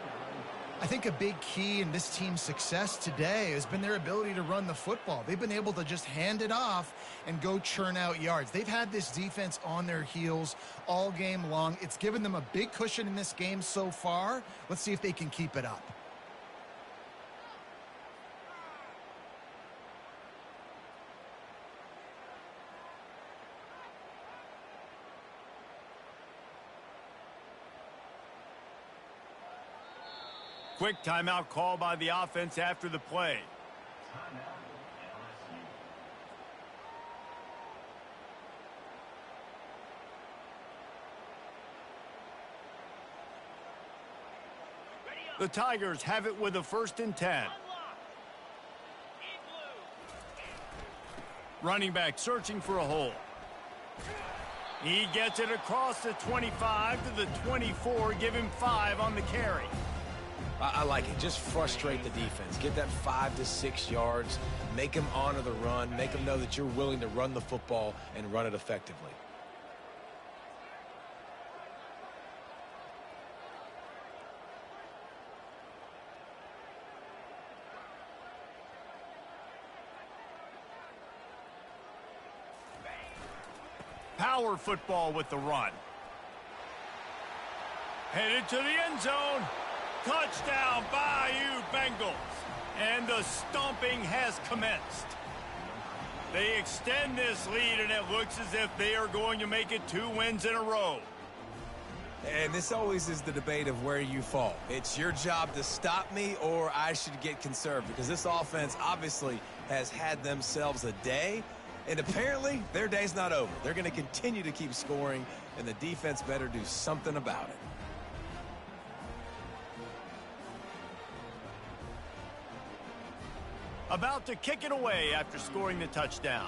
I think a big key in this team's success today has been their ability to run the football. They've been able to just hand it off and go churn out yards. They've had this defense on their heels all game long. It's given them a big cushion in this game so far. Let's see if they can keep it up.
Quick timeout call by the offense after the play. The Tigers have it with a 1st and 10. Running back searching for a hole. He gets it across the 25 to the 24. Give him 5 on the carry.
I like it. Just frustrate the defense. Get that 5 to 6 yards. Make them honor the run. Make them know that you're willing to run the football and run it effectively.
Power football with the run. Headed to the end zone. Touchdown, Bayou Bengals. And the stomping has commenced. They extend this lead, and it looks as if they are going to make it 2 wins in a row.
And this always is the debate of where you fall. It's your job to stop me, or I should get conserved, because this offense obviously has had themselves a day, and apparently their day's not over. They're going to continue to keep scoring, and the defense better do something about it.
About to kick it away after scoring the touchdown.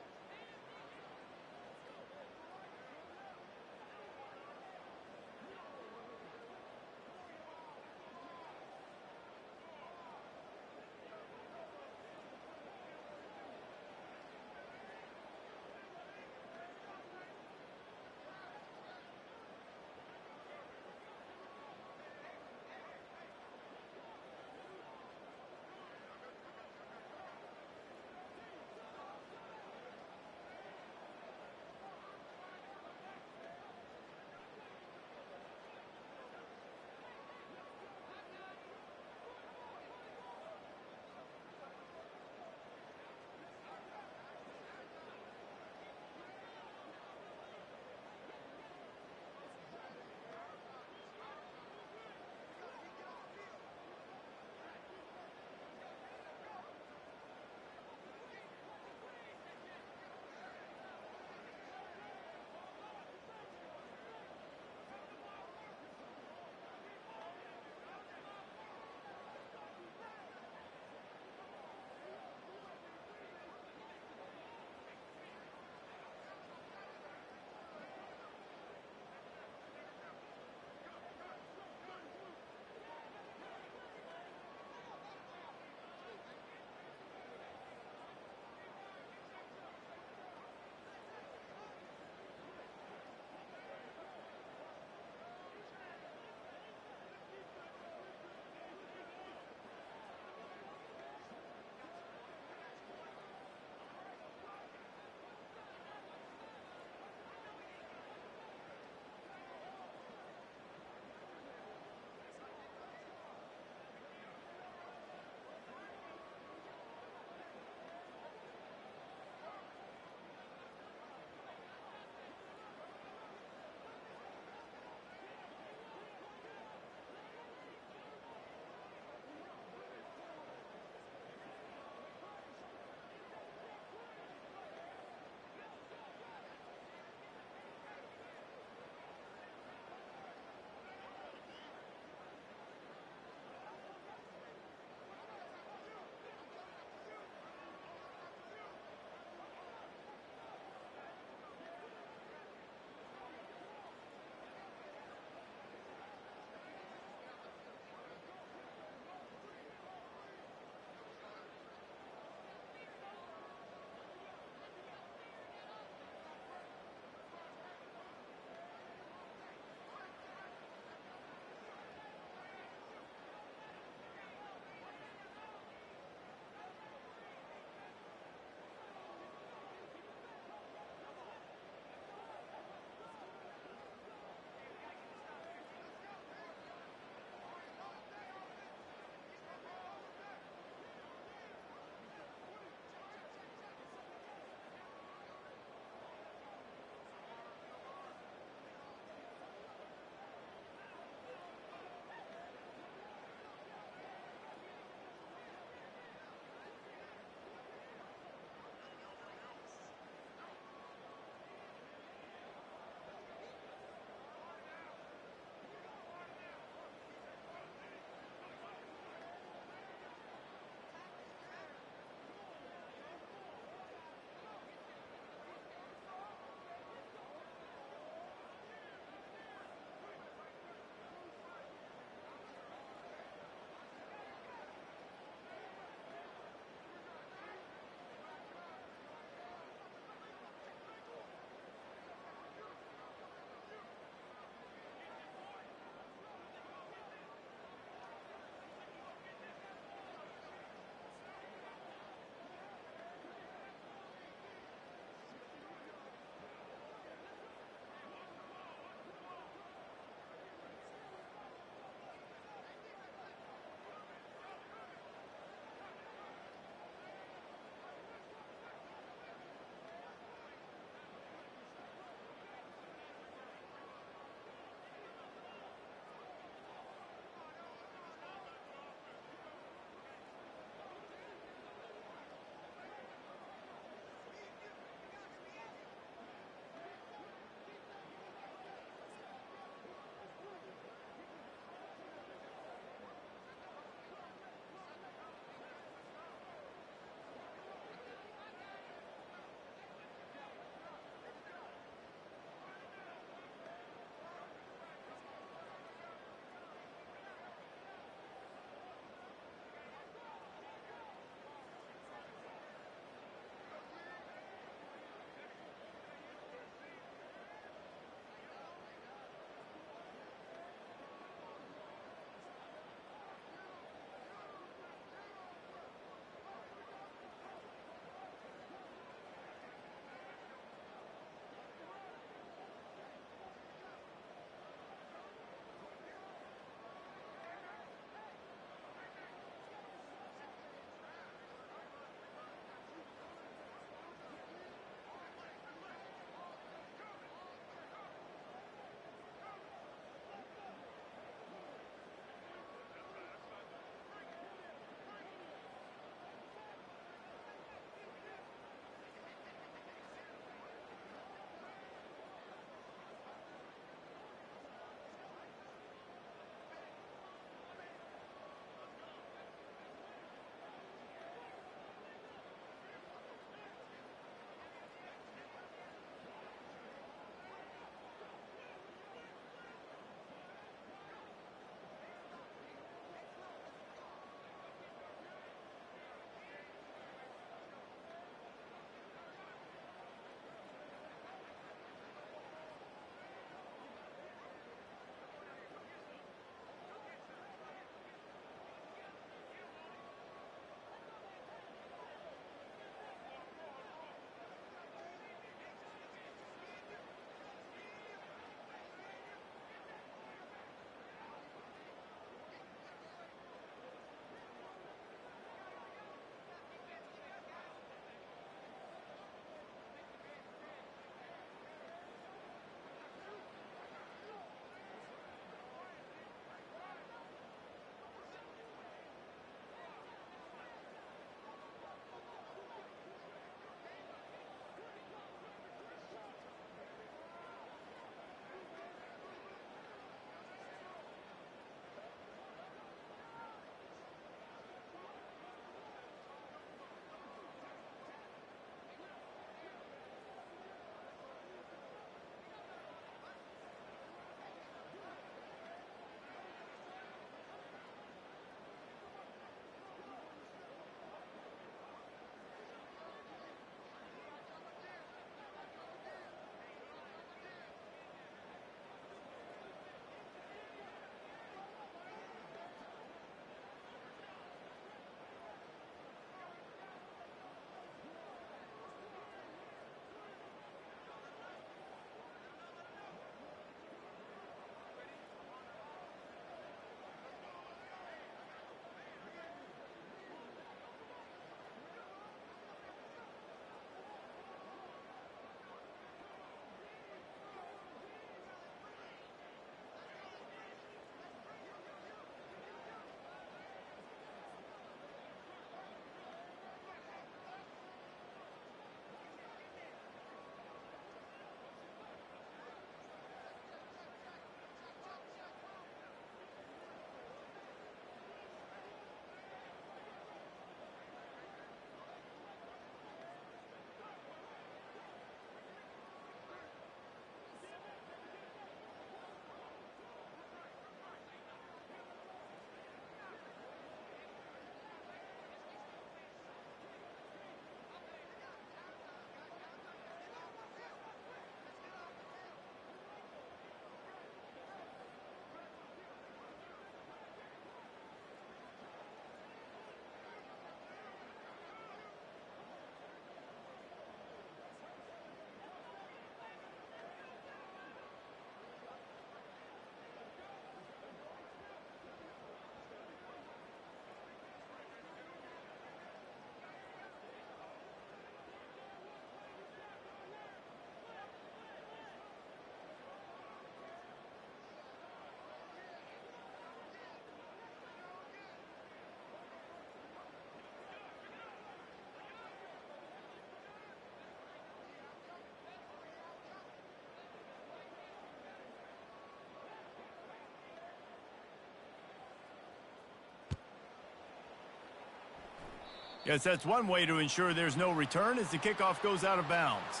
Yes, that's one way to ensure there's no return as the kickoff goes out of bounds.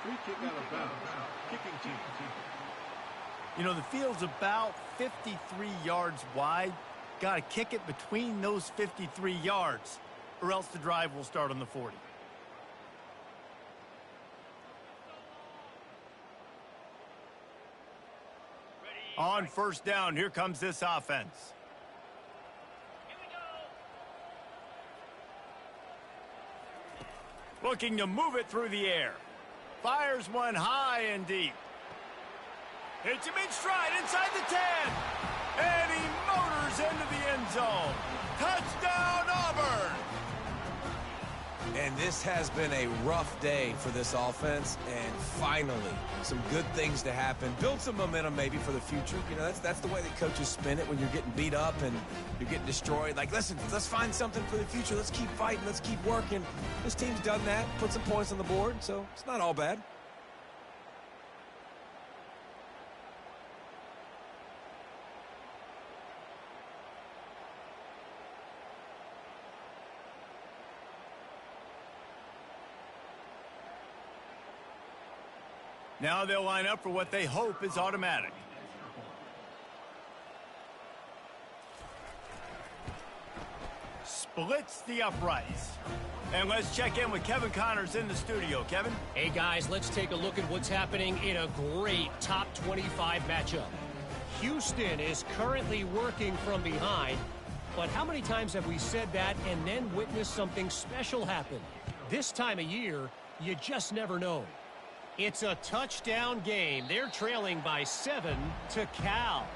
Free kick out of bounds. Kicking team.
You know, the field's about 53 yards wide. Got to kick it between those 53 yards, or else the drive will start on the 40. On first down, here comes this offense. Looking to move it through the air. Fires one high and deep. Hits him in stride inside the 10. And he motors into the end zone. Touchdown, Auburn!
And this has been a rough day for this offense, and finally, some good things to happen. Build some momentum maybe for the future. You know, that's the way that coaches spin it when you're getting beat up and you're getting destroyed. Like, listen, let's find something for the future. Let's keep fighting. Let's keep working. This team's done that, put some points on the board, so it's not all bad.
Now they'll line up for what they hope is automatic. Splits the uprights. And let's check in with Kevin Connors in the studio. Kevin?
Hey, guys, let's take a look at what's happening in a great top 25 matchup. Houston is currently working from behind, but how many times have we said that and then witnessed something special happen? This time of year, you just never know. It's a touchdown game. They're trailing by 7 to Cal.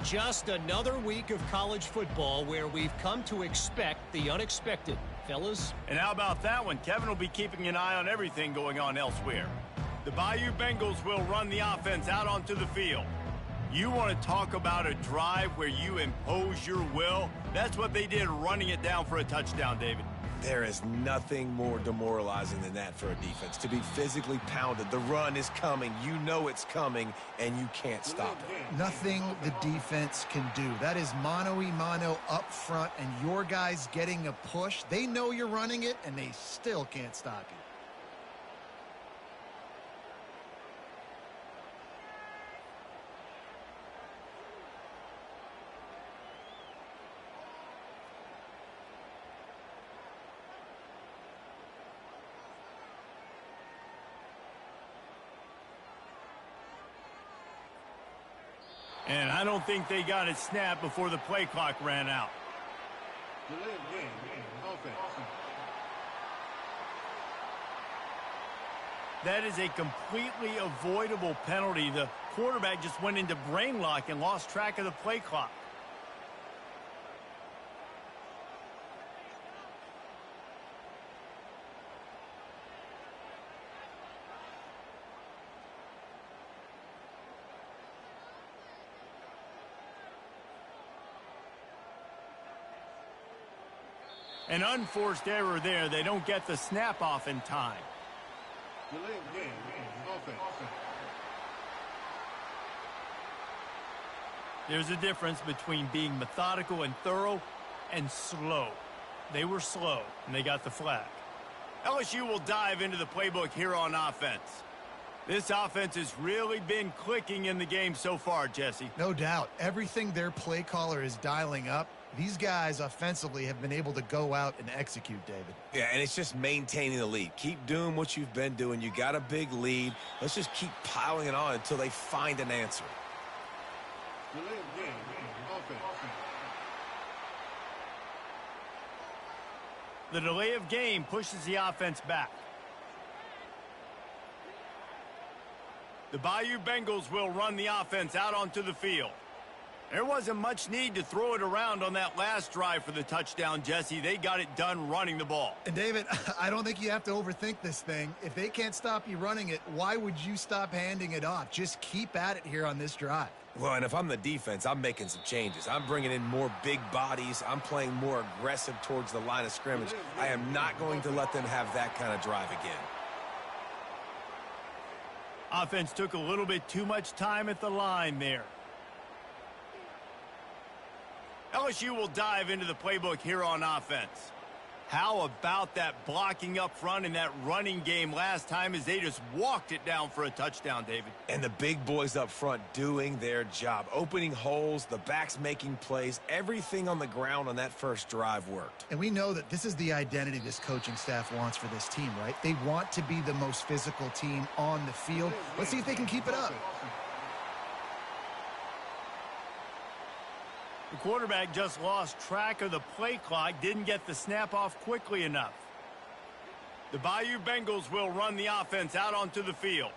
Just another week of college football where we've come to expect the unexpected, fellas.
And how about that one? Kevin will be keeping an eye on everything going on elsewhere. The Bayou Bengals will run the offense out onto the field. You want to talk about a drive where you impose your will? That's what they did, running it down for a touchdown, David.
There is nothing more demoralizing than that for a defense, to be physically pounded. The run is coming. You know it's coming, and you can't stop it.
Nothing the defense can do. That is mano-a-mano up front, and your guys getting a push. They know you're running it, and they still can't stop you.
And I don't think they got it snapped before the play clock ran out.
Delay of game. Offense.
That is a completely avoidable penalty. The quarterback just went into brain lock and lost track of the play clock. An unforced error there. They don't get the snap off in time.
Delay of game. Offense.
There's a difference between being methodical and thorough and slow. They were slow, and they got the flag. LSU will dive into the playbook here on offense. This offense has really been clicking in the game so far, Jesse.
No doubt. Everything their play caller is dialing up, these guys offensively have been able to go out and execute, David.
Yeah, and it's just maintaining the lead. Keep doing what you've been doing. You got a big lead. Let's just keep piling it on until they find an answer.
Delay of game. Offense.
The delay of game pushes the offense back. The Bayou Bengals will run the offense out onto the field. There wasn't much need to throw it around on that last drive for the touchdown, Jesse. They got it done running the ball.
And, David, I don't think you have to overthink this thing. If they can't stop you running it, why would you stop handing it off? Just keep at it here on this drive.
Well, and if I'm the defense, I'm making some changes. I'm bringing in more big bodies. I'm playing more aggressive towards the line of scrimmage. I am not going to let them have that kind of drive again.
Offense took a little bit too much time at the line there. LSU will dive into the playbook here on offense. How about that blocking up front and that running game last time as they just walked it down for a touchdown, David?
And the big boys up front doing their job, opening holes, the backs making plays, everything on the ground on that first drive worked.
And we know that this is the identity this coaching staff wants for this team, right? They want to be the most physical team on the field. Let's see if they can keep it up.
The quarterback just lost track of the play clock, didn't get the snap off quickly enough. The Bayou Bengals will run the offense out onto the field.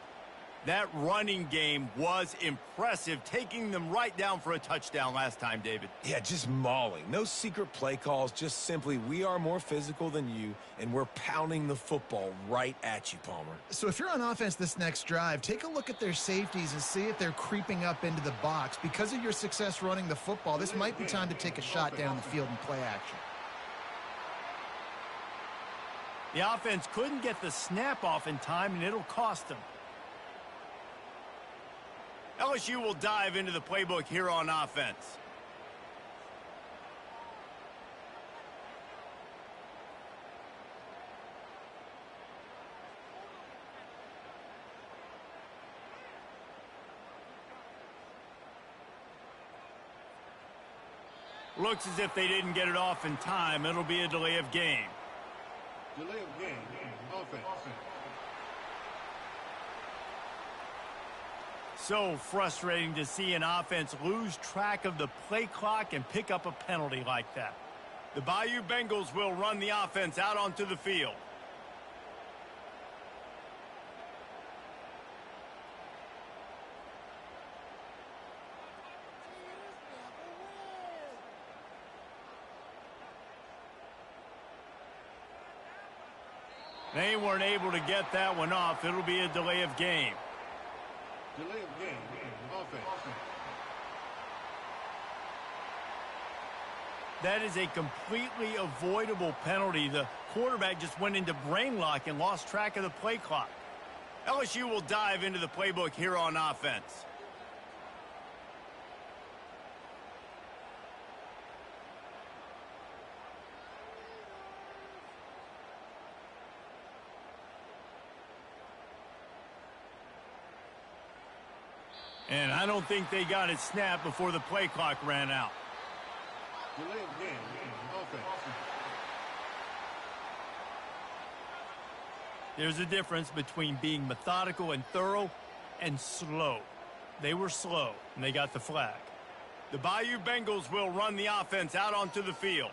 That running game was impressive, taking them right down for a touchdown last time, David.
Yeah, just mauling. No secret play calls, just simply we are more physical than you, and we're pounding the football right at you, Palmer.
So if you're on offense this next drive, take a look at their safeties and see if they're creeping up into the box. Because of your success running the football, this might be time to take a shot down the field and play action.
The offense couldn't get the snap off in time, and it'll cost them. LSU will dive into the playbook here on offense. Looks as if they didn't get it off in time. It'll be a delay of game.
Delay of game, offense.
So frustrating to see an offense lose track of the play clock and pick up a penalty like that. The Bayou Bengals will run the offense out onto the field. They weren't able to get that one off. It'll be a delay of game.
Delay of game, offense.
That is a completely avoidable penalty. The quarterback just went into brain lock and lost track of the play clock. LSU will dive into the playbook here on offense. And I don't think they got it snapped before the play clock ran out.
Delay of game, offense.
There's a difference between being methodical and thorough and slow. They were slow, and they got the flag. The Bayou Bengals will run the offense out onto the field.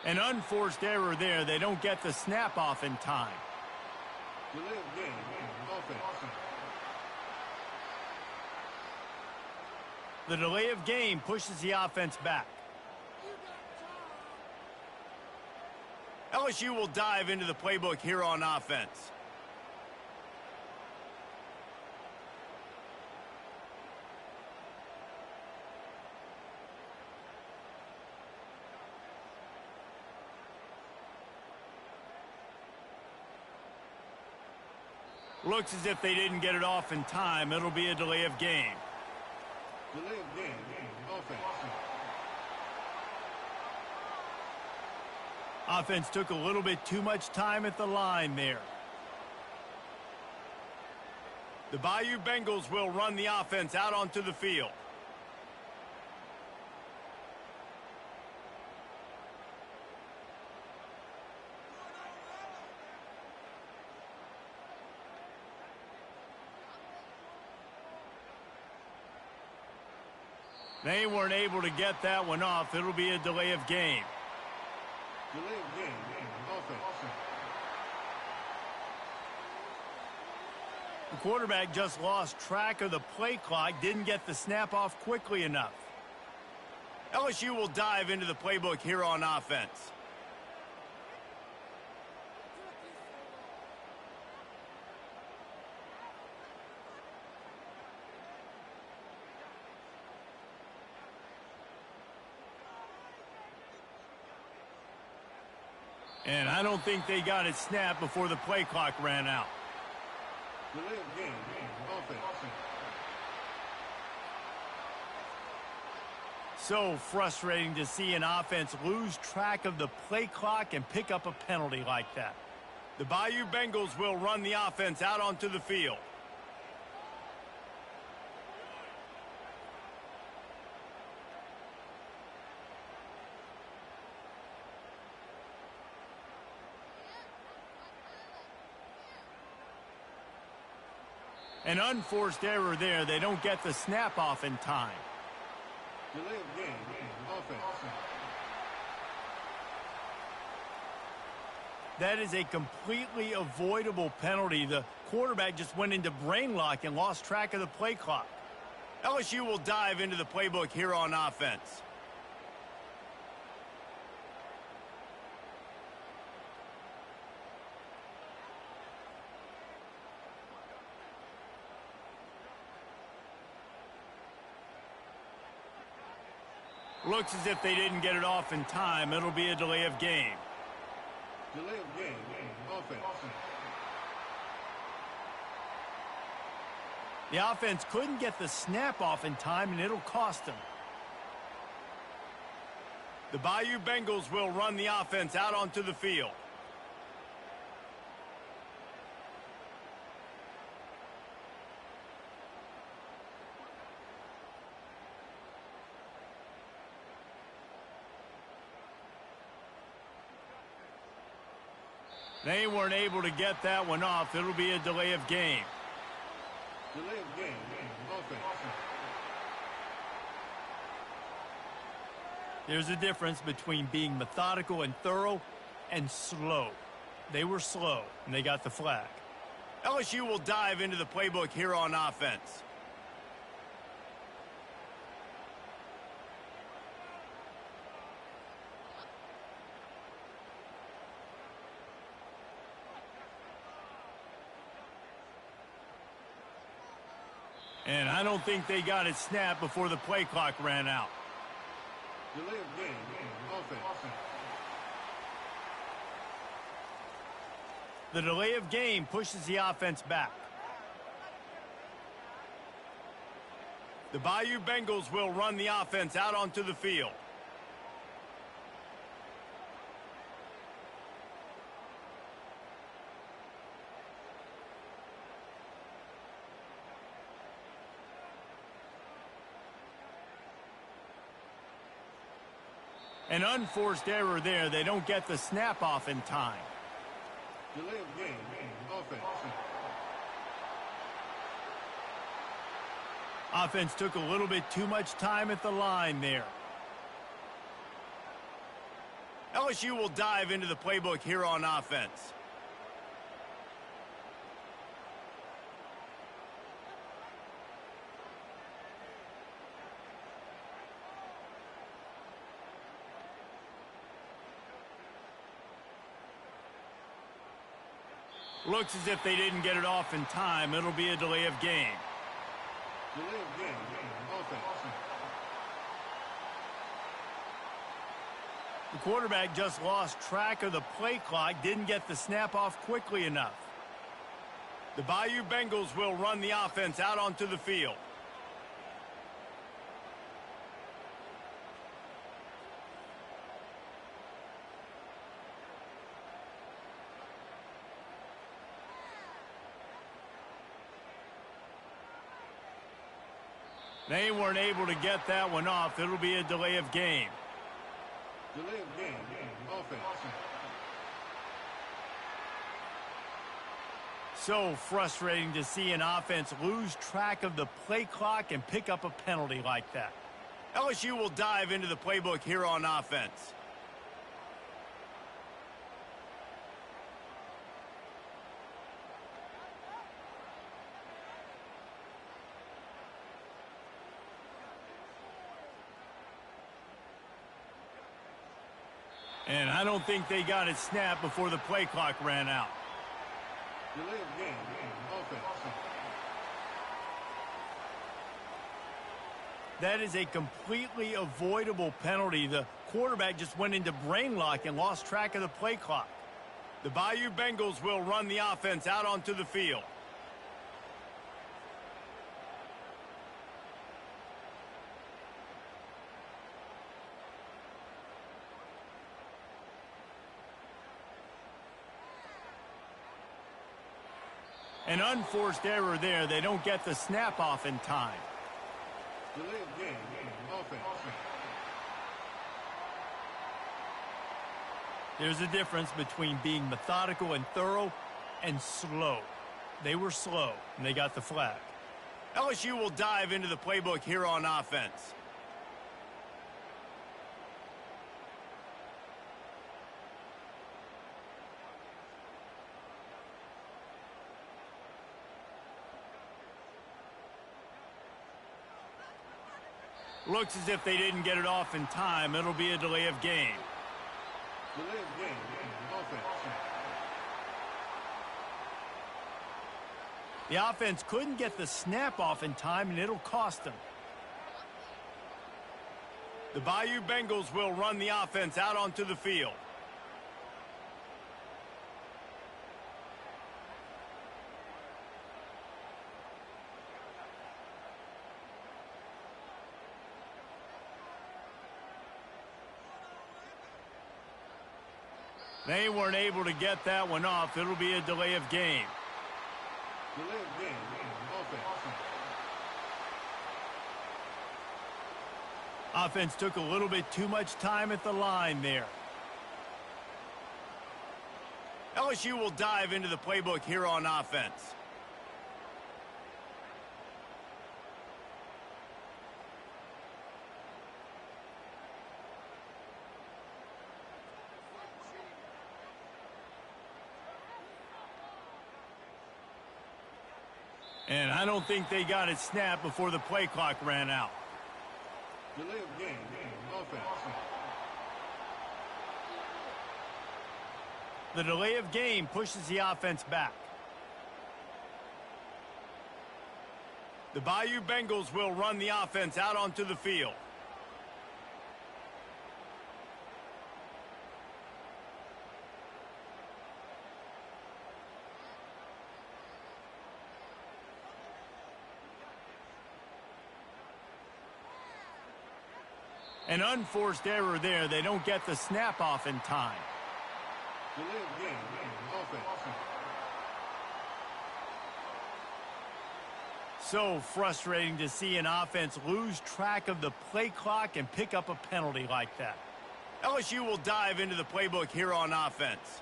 An unforced error there. They don't get the snap off in time.
Delay of game, offense.
The delay of game pushes the offense back. LSU will dive into the playbook here on offense. Looks as if they didn't get it off in time. It'll be a delay of game.
Delay of game, offense.
Offense took a little bit too much time at the line there. The Bayou Bengals will run the offense out onto the field. They weren't able to get that one off. It'll be a delay of game.
Delay of game, offense.
The quarterback just lost track of the play clock, didn't get the snap off quickly enough. LSU will dive into the playbook here on offense. And I don't think they got it snapped before the play clock ran out.
Delay of game, offense.
So frustrating to see an offense lose track of the play clock and pick up a penalty like that. The Bayou Bengals will run the offense out onto the field. An unforced error there. They don't get the snap off in time.
Delay of game, offense.
That is a completely avoidable penalty. The quarterback just went into brain lock and lost track of the play clock. LSU will dive into the playbook here on offense. Looks as if they didn't get it off in time. It'll be a delay of game.
Delay of game, offense.
The offense couldn't get the snap off in time, and it'll cost them. The Bayou Bengals will run the offense out onto the field. They weren't able to get that one off. It'll be a delay of game.
Delay of game, offense.
There's a difference between being methodical and thorough and slow. They were slow, and they got the flag. LSU will dive into the playbook here on offense. And I don't think they got it snapped before the play clock ran out.
Delay of game, offense.
The delay of game pushes the offense back. The Bayou Bengals will run the offense out onto the field. An unforced error there. They don't get the snap off in time.
Delay of game, offense.
Offense took a little bit too much time at the line there. LSU will dive into the playbook here on offense. Looks as if they didn't get it off in time. It'll be a delay of game.
Delay of game, offense.
The quarterback just lost track of the play clock, didn't get the snap off quickly enough. The Bayou Bengals will run the offense out onto the field. They weren't able to get that one off. It'll be a delay of game.
Delay of game, offense.
So frustrating to see an offense lose track of the play clock and pick up a penalty like that. LSU will dive into the playbook here on offense. And I don't think they got it snapped before the play clock ran out.
Delay of game, offense.
That is a completely avoidable penalty. The quarterback just went into brain lock and lost track of the play clock. The Bayou Bengals will run the offense out onto the field. An unforced error there. They don't get the snap off in time.
Delay of game, offense.
There's a difference between being methodical and thorough and slow. They were slow, and they got the flag. LSU will dive into the playbook here on offense. Looks as if they didn't get it off in time. It'll be a delay of game.
Delay of game, offense.
The offense couldn't get the snap off in time, and it'll cost them. The Bayou Bengals will run the offense out onto the field. They weren't able to get that one off. It'll be a delay of game.
Delay of game, offense.
Offense took a little bit too much time at the line there. LSU will dive into the playbook here on offense. And I don't think they got it snapped before the play clock ran out.
Delay of game, offense.
The delay of game pushes the offense back. The Bayou Bengals will run the offense out onto the field. An unforced error there. They don't get the snap off in time.
Delay of game, offense.
So frustrating to see an offense lose track of the play clock and pick up a penalty like that. LSU will dive into the playbook here on offense.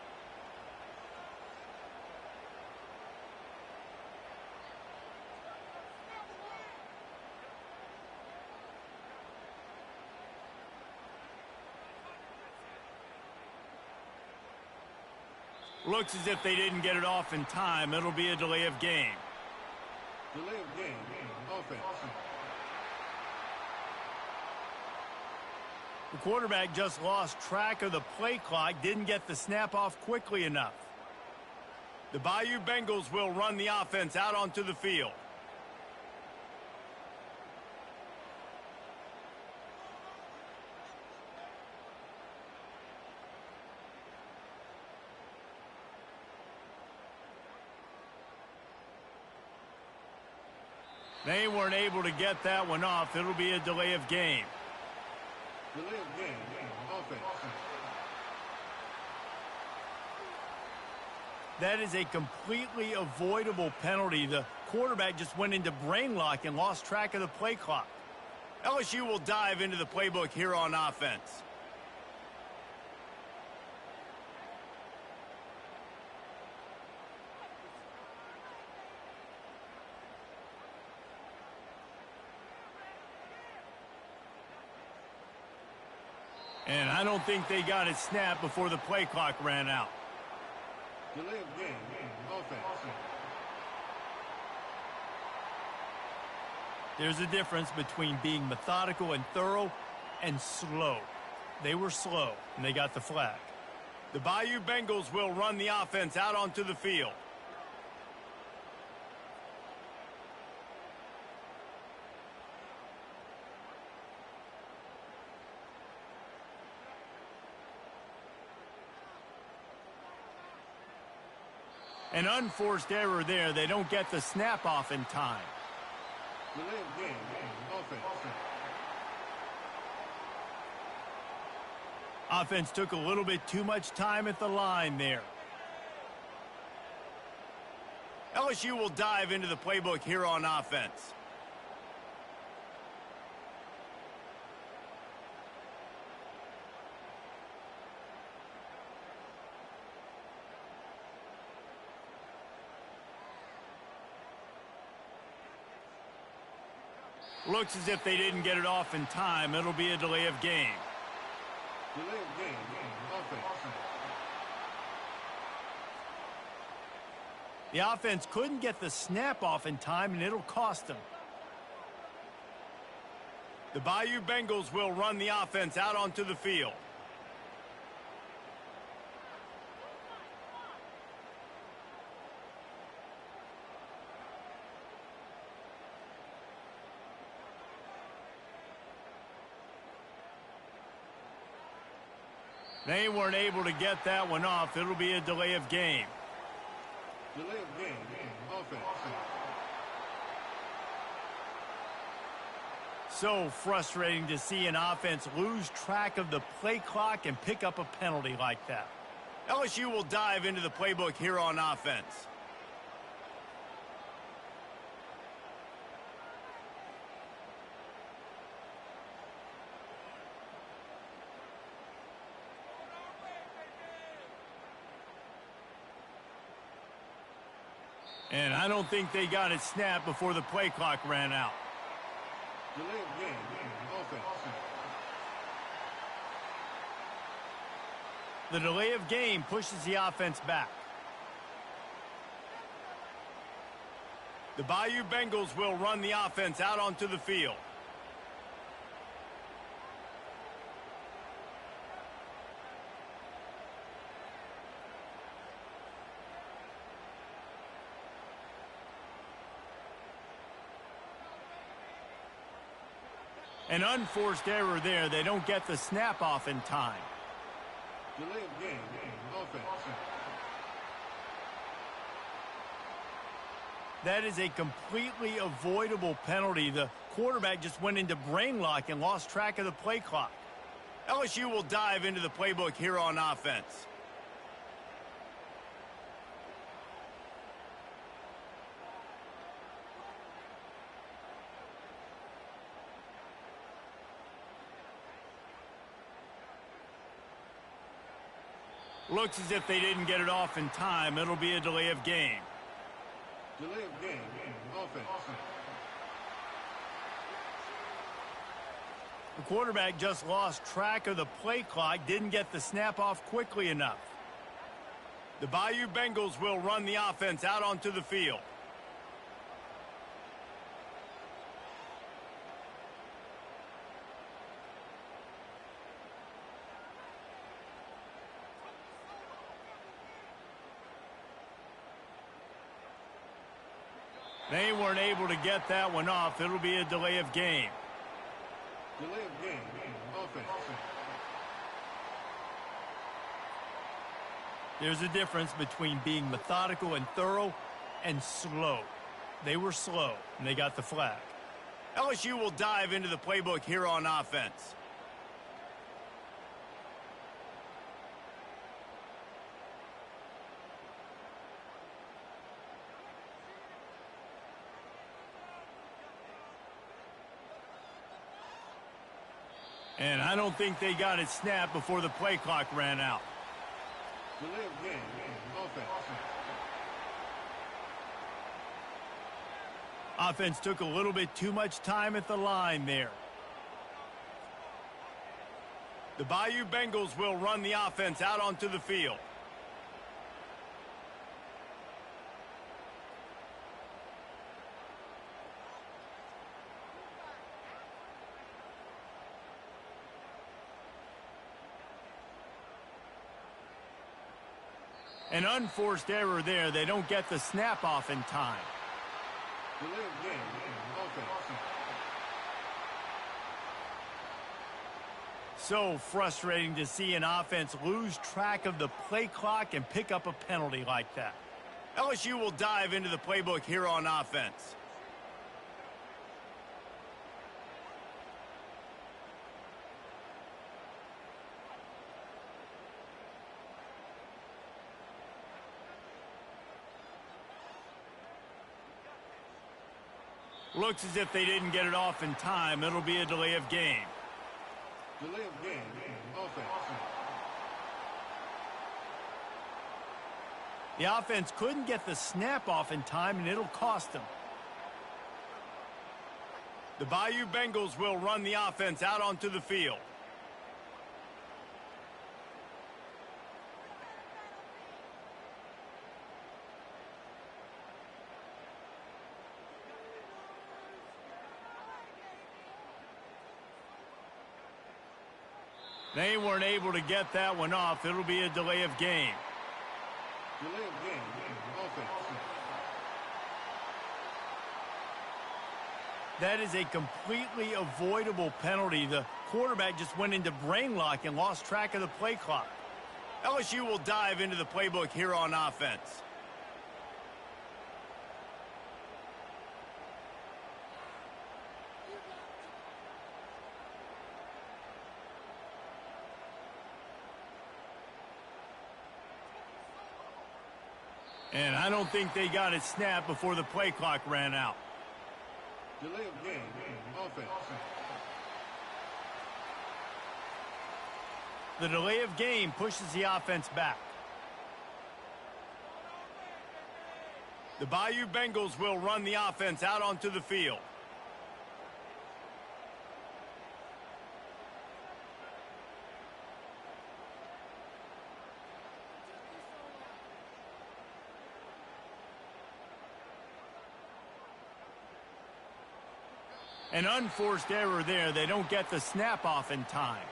Looks as if they didn't get it off in time. It'll be a delay of game.
Delay of game, offense.
The quarterback just lost track of the play clock, didn't get the snap off quickly enough. The Bayou Bengals will run the offense out onto the field. They weren't able to get that one off. It'll be a delay of game.
Delay of game, offense.
That is a completely avoidable penalty. The quarterback just went into brain lock and lost track of the play clock. LSU will dive into the playbook here on offense. And I don't think they got it snapped before the play clock ran out.
Delay of game, offense.
There's a difference between being methodical and thorough and slow. They were slow, and they got the flag. The Bayou Bengals will run the offense out onto the field. An unforced error there. They don't get the snap off in time.
Delay of game. Offense.
Offense took a little bit too much time at the line there. LSU will dive into the playbook here on offense. Looks as if they didn't get it off in time. It'll be a delay of game.
Delay of game. Offense.
The offense couldn't get the snap off in time, and it'll cost them. The Bayou Bengals will run the offense out onto the field. They weren't able to get that one off. It'll be a delay of game.
Delay of game. Offense.
So frustrating to see an offense lose track of the play clock and pick up a penalty like that. LSU will dive into the playbook here on offense. And I don't think they got it snapped before the play clock ran out.
Delay of game. Offense.
The delay of game pushes the offense back. The Bayou Bengals will run the offense out onto the field. An unforced error there. They don't get the snap off in time.
Delay of game. Offense.
That is a completely avoidable penalty. The quarterback just went into brain lock and lost track of the play clock. LSU will dive into the playbook here on offense. Looks as if they didn't get it off in time. It'll be a delay of game.
Delay of game. Offense.
The quarterback just lost track of the play clock, didn't get the snap off quickly enough. The Bayou Bengals will run the offense out onto the field. They weren't able to get that one off. It'll be a delay of game.
Delay of game. Offense.
There's a difference between being methodical and thorough and slow. They were slow, and they got the flag. LSU will dive into the playbook here on offense. And I don't think they got it snapped before the play clock ran out.
Delay of game. Offense.
Offense took a little bit too much time at the line there. The Bayou Bengals will run the offense out onto the field. An unforced error there. They don't get the snap off in time.
Delay of game. Offense.
So frustrating to see an offense lose track of the play clock and pick up a penalty like that. LSU will dive into the playbook here on offense. Looks as if they didn't get it off in time. It'll be a delay of game.
Delay of game. Offense.
The offense couldn't get the snap off in time, and it'll cost them. The Bayou Bengals will run the offense out onto the field. They weren't able to get that one off. It'll be a delay of game.
Delay of game. Offense.
That is a completely avoidable penalty. The quarterback just went into brain lock and lost track of the play clock. LSU will dive into the playbook here on offense. And I don't think they got it snapped before the play clock ran out.
Delay of game. Offense.
The delay of game pushes the offense back. The Bayou Bengals will run the offense out onto the field. An unforced error there. They don't get the snap off in time.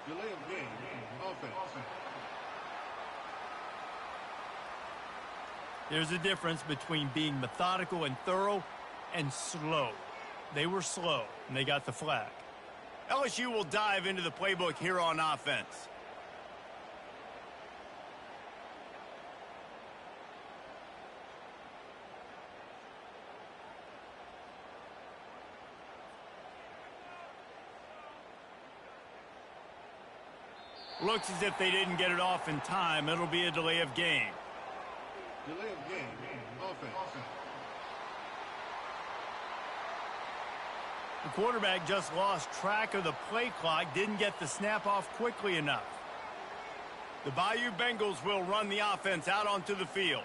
Delay of game. Offense.
There's a difference between being methodical and thorough and slow. They were slow, and they got the flag. LSU will dive into the playbook here on offense. Looks as if they didn't get it off in time. It'll be a delay of game.
Delay of game. Offense.
The quarterback just lost track of the play clock, didn't get the snap off quickly enough. The Bayou Bengals will run the offense out onto the field.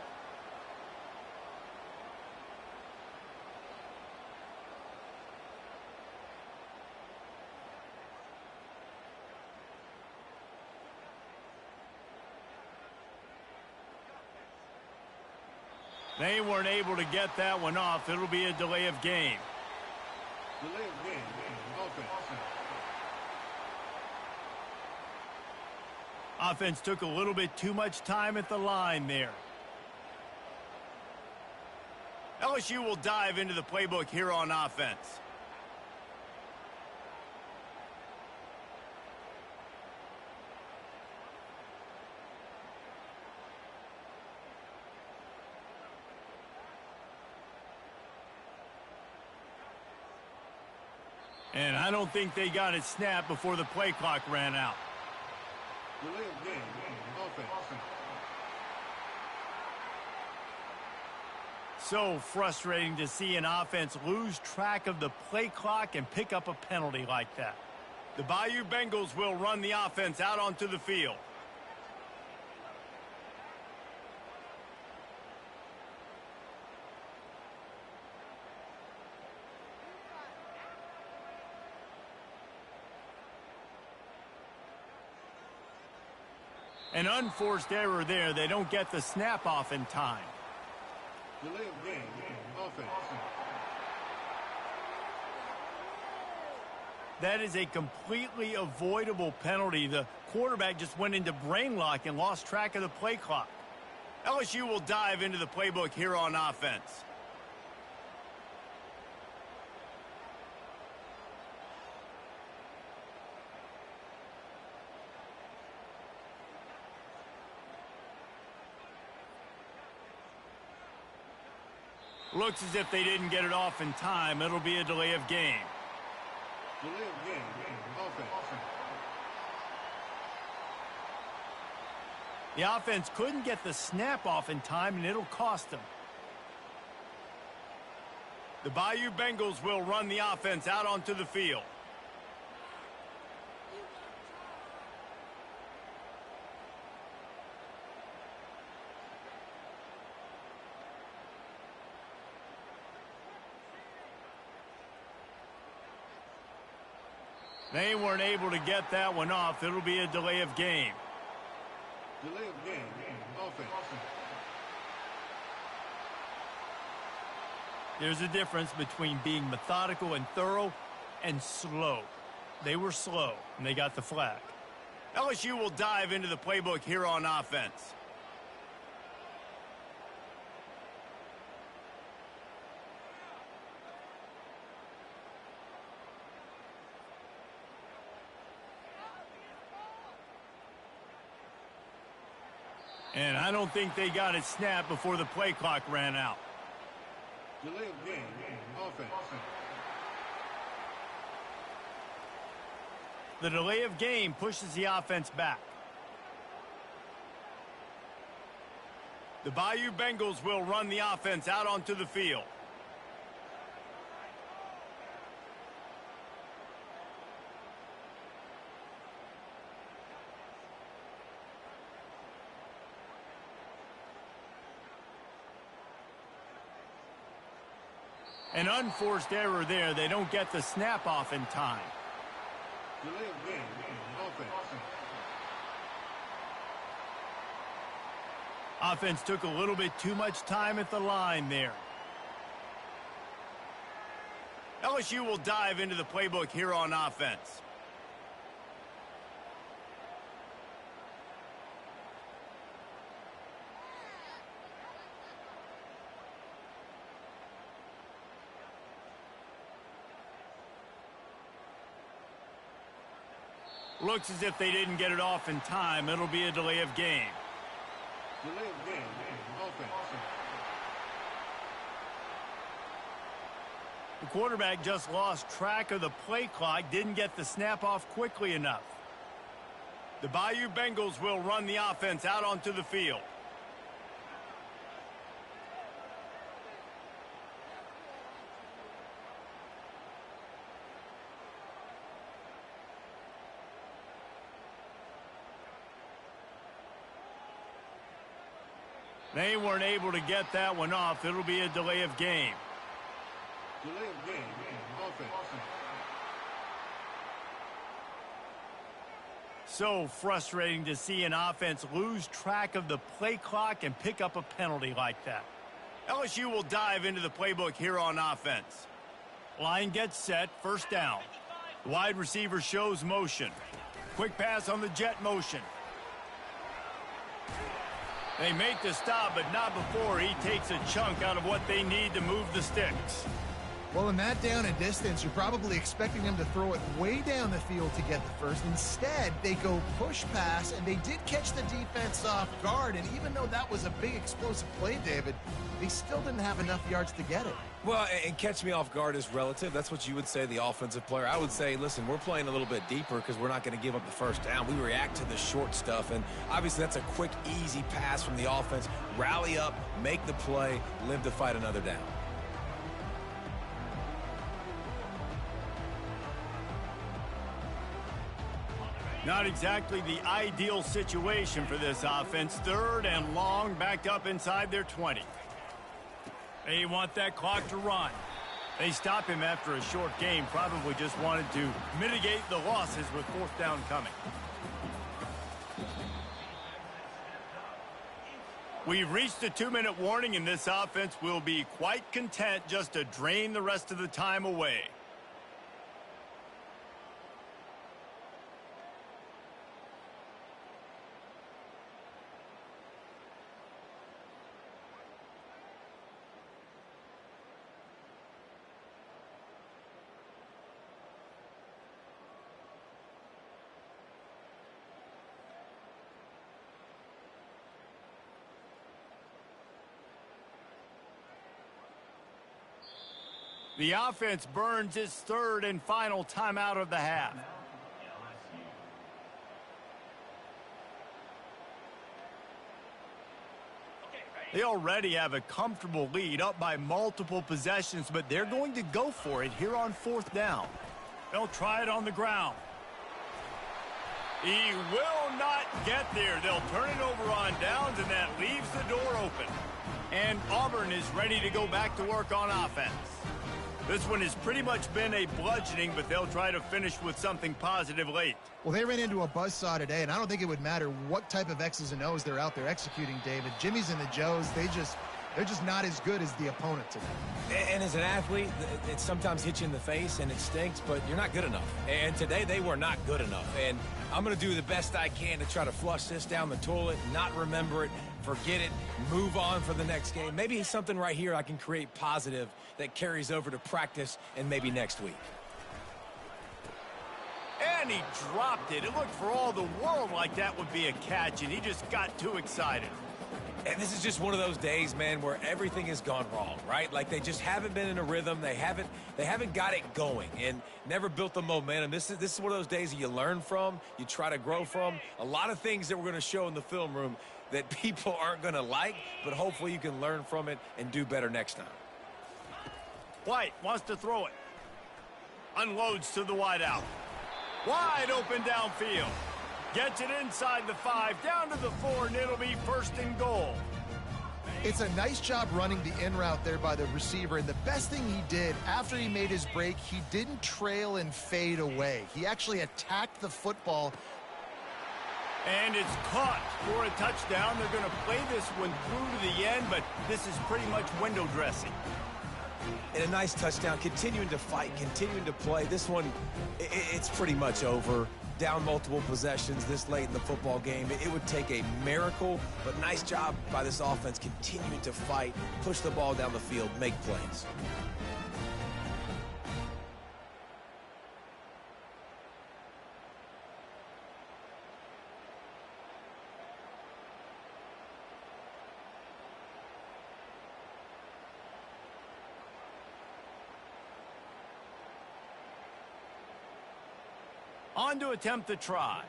They weren't able to get that one off. It'll be a delay of game.
Delay of game. Offense.
Offense took a little bit too much time at the line there. LSU will dive into the playbook here on offense. And I don't think they got it snapped before the play clock ran out.
Delay of game. Offense.
So frustrating to see an offense lose track of the play clock and pick up a penalty like that. The Bayou Bengals will run the offense out onto the field. An unforced error there. They don't get the snap off in time.
Delay of game. Offense.
That is a completely avoidable penalty. The quarterback just went into brain lock and lost track of the play clock. LSU will dive into the playbook here on offense. Looks as if they didn't get it off in time. It'll be a delay of game.
Delay of game. Offense.
The offense couldn't get the snap off in time, and it'll cost them. The Bayou Bengals will run the offense out onto the field. They weren't able to get that one off. It'll be a delay of game.
Delay of game. Offense.
There's a difference between being methodical and thorough and slow. They were slow, and they got the flag. LSU will dive into the playbook here on offense. And I don't think they got it snapped before the play clock ran out.
Delay of game. Offense.
The delay of game pushes the offense back. The Bayou Bengals will run the offense out onto the field. An unforced error there. They don't get the snap off in time.
Delay of game. Offense.
Offense took a little bit too much time at the line there. LSU will dive into the playbook here on offense. Looks as if they didn't get it off in time. It'll be a delay of game.
Delay of game. Offense.
The quarterback just lost track of the play clock, didn't get the snap off quickly enough. The Bayou Bengals will run the offense out onto the field. They weren't able to get that one off. It'll be a delay of game.
Delay of game. Offense.
So frustrating to see an offense lose track of the play clock and pick up a penalty like that. LSU will dive into the playbook here on offense. Line gets set, first down. Wide receiver shows motion. Quick pass on the jet motion. They make the stop, but not before he takes a chunk out of what they need to move the sticks.
Well, in that down and distance, you're probably expecting them to throw it way down the field to get the first. Instead, they go push pass, and they did catch the defense off guard. And even though that was a big explosive play, David, they still didn't have enough yards to get it.
Well, and catch me off guard is relative. That's what you would say, the offensive player. I would say, listen, we're playing a little bit deeper because we're not going to give up the first down. We react to the short stuff, and obviously that's a quick, easy pass from the offense. Rally up, make the play, live to fight another down.
Not exactly the ideal situation for this offense. Third and long, backed up inside their 20. They want that clock to run. They stop him after a short game. Probably just wanted to mitigate the losses with fourth down coming. We've reached a 2-minute warning, and this offense will be quite content just to drain the rest of the time away. The offense burns its third and final timeout of the half. They already have a comfortable lead, up by multiple possessions, but they're going to go for it here on fourth down. They'll try it on the ground. He will not get there. They'll turn it over on downs, and that leaves the door open. And Auburn is ready to go back to work on offense. This one has pretty much been a bludgeoning, but they'll try to finish with something positive late.
Well, they ran into a buzzsaw today, and I don't think it would matter what type of X's and O's they're out there executing, David. Jimmy's and the Joes, they're just not as good as the opponent today.
And as an athlete, it sometimes hits you in the face and it stinks, but you're not good enough. And today they were not good enough. And I'm going to do the best I can to try to flush this down the toilet, not remember it, forget it, move on for the next game. Maybe something right here I can create positive that carries over to practice and maybe next week.
And he dropped it. It looked for all the world like that would be a catch, and he just got too excited.
And this is just one of those days, man, where everything has gone wrong, right? Like they just haven't been in a rhythm. They haven't got it going and never built the momentum. This is one of those days that you learn from, you try to grow from. A lot of things that we're going to show in the film room that people aren't going to like, but hopefully you can learn from it and do better next time.
White wants to throw it. Unloads to the wideout. Wide open downfield. Gets it inside the 5, down to the 4, and it'll be first and goal.
It's a nice job running the in route there by the receiver, and the best thing he did after he made his break, he didn't trail and fade away. He actually attacked the football.
And it's caught for a touchdown. They're going to play this one through to the end, but this is pretty much window dressing.
And a nice touchdown, continuing to fight, continuing to play. This one, it's pretty much over. Down multiple possessions this late in the football game. It would take a miracle, but nice job by this offense continuing to fight, push the ball down the field, make plays.
On to attempt the try.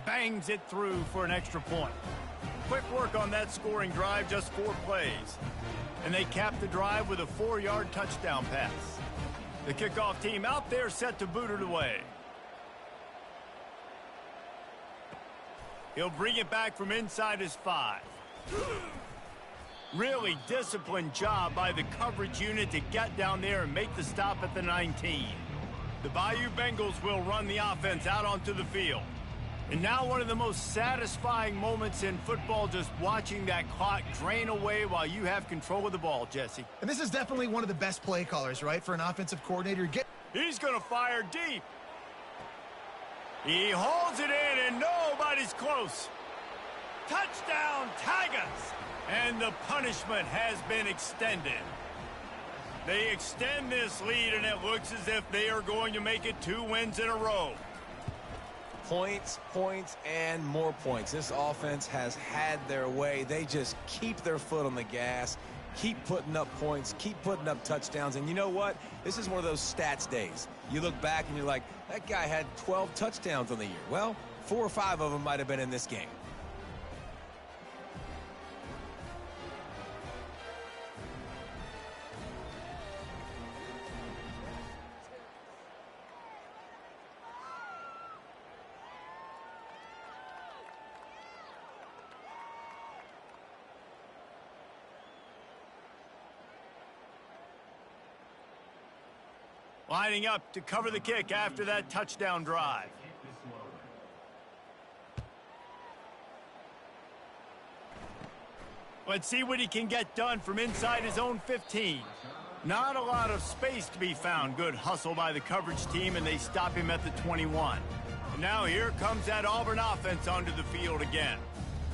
Bangs it through for an extra point. Quick work on that scoring drive, just 4 plays. And they cap the drive with a 4-yard touchdown pass. The kickoff team out there set to boot it away. He'll bring it back from inside his 5. Really disciplined job by the coverage unit to get down there and make the stop at the 19. The Bayou Bengals will run the offense out onto the field. And now one of the most satisfying moments in football, just watching that clock drain away while you have control of the ball, Jesse.
And this is definitely one of the best play callers, right, for an offensive coordinator.
He's going to fire deep. He holds it in, and nobody's close. Touchdown, Tigers! And the punishment has been extended. They extend this lead, and it looks as if they are going to make it 2 wins in a row.
Points, points, and more points. This offense has had their way. They just keep their foot on the gas, keep putting up points, keep putting up touchdowns. And you know what? This is one of those stats days. You look back and you're like, that guy had 12 touchdowns on the year. Well, 4 or 5 of them might have been in this game.
Lining up to cover the kick after that touchdown drive. Let's see what he can get done from inside his own 15. Not a lot of space to be found. Good hustle by the coverage team, and they stop him at the 21. And now here comes that Auburn offense onto the field again.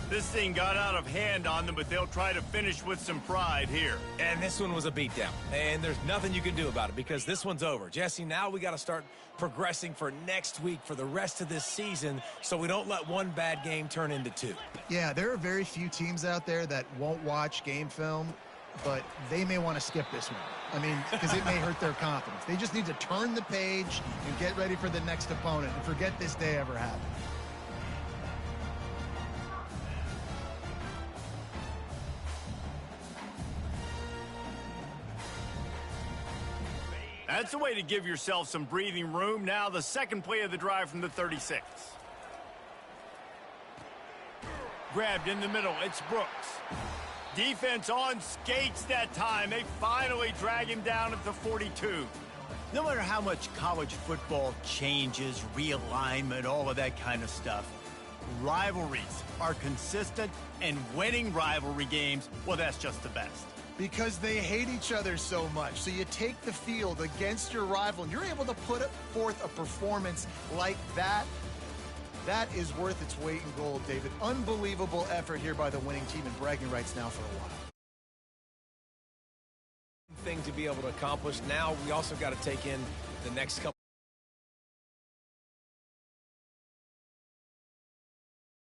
This thing got out of hand on them, but they'll try to finish with some pride here.
And this one was a beatdown. And there's nothing you can do about it because this one's over. Jesse, now we got to start progressing for next week for the rest of this season so we don't let one bad game turn into two.
Yeah, there are very few teams out there that won't watch game film, but they may want to skip this one. I mean, because it may hurt their confidence. They just need to turn the page and get ready for the next opponent and forget this day ever happened.
That's a way to give yourself some breathing room. Now the second play of the drive from the 36. Grabbed in the middle. It's Brooks. Defense on skates that time. They finally drag him down at the 42. No matter how much college football changes, realignment, all of that kind of stuff, rivalries are consistent, and winning rivalry games, well, that's just the best.
Because they hate each other so much. So you take the field against your rival, and you're able to put forth a performance like that. That is worth its weight in gold, David. Unbelievable effort here by the winning team, and bragging rights now for a while.
Thing to be able to accomplish. Now we also got to take in the next couple.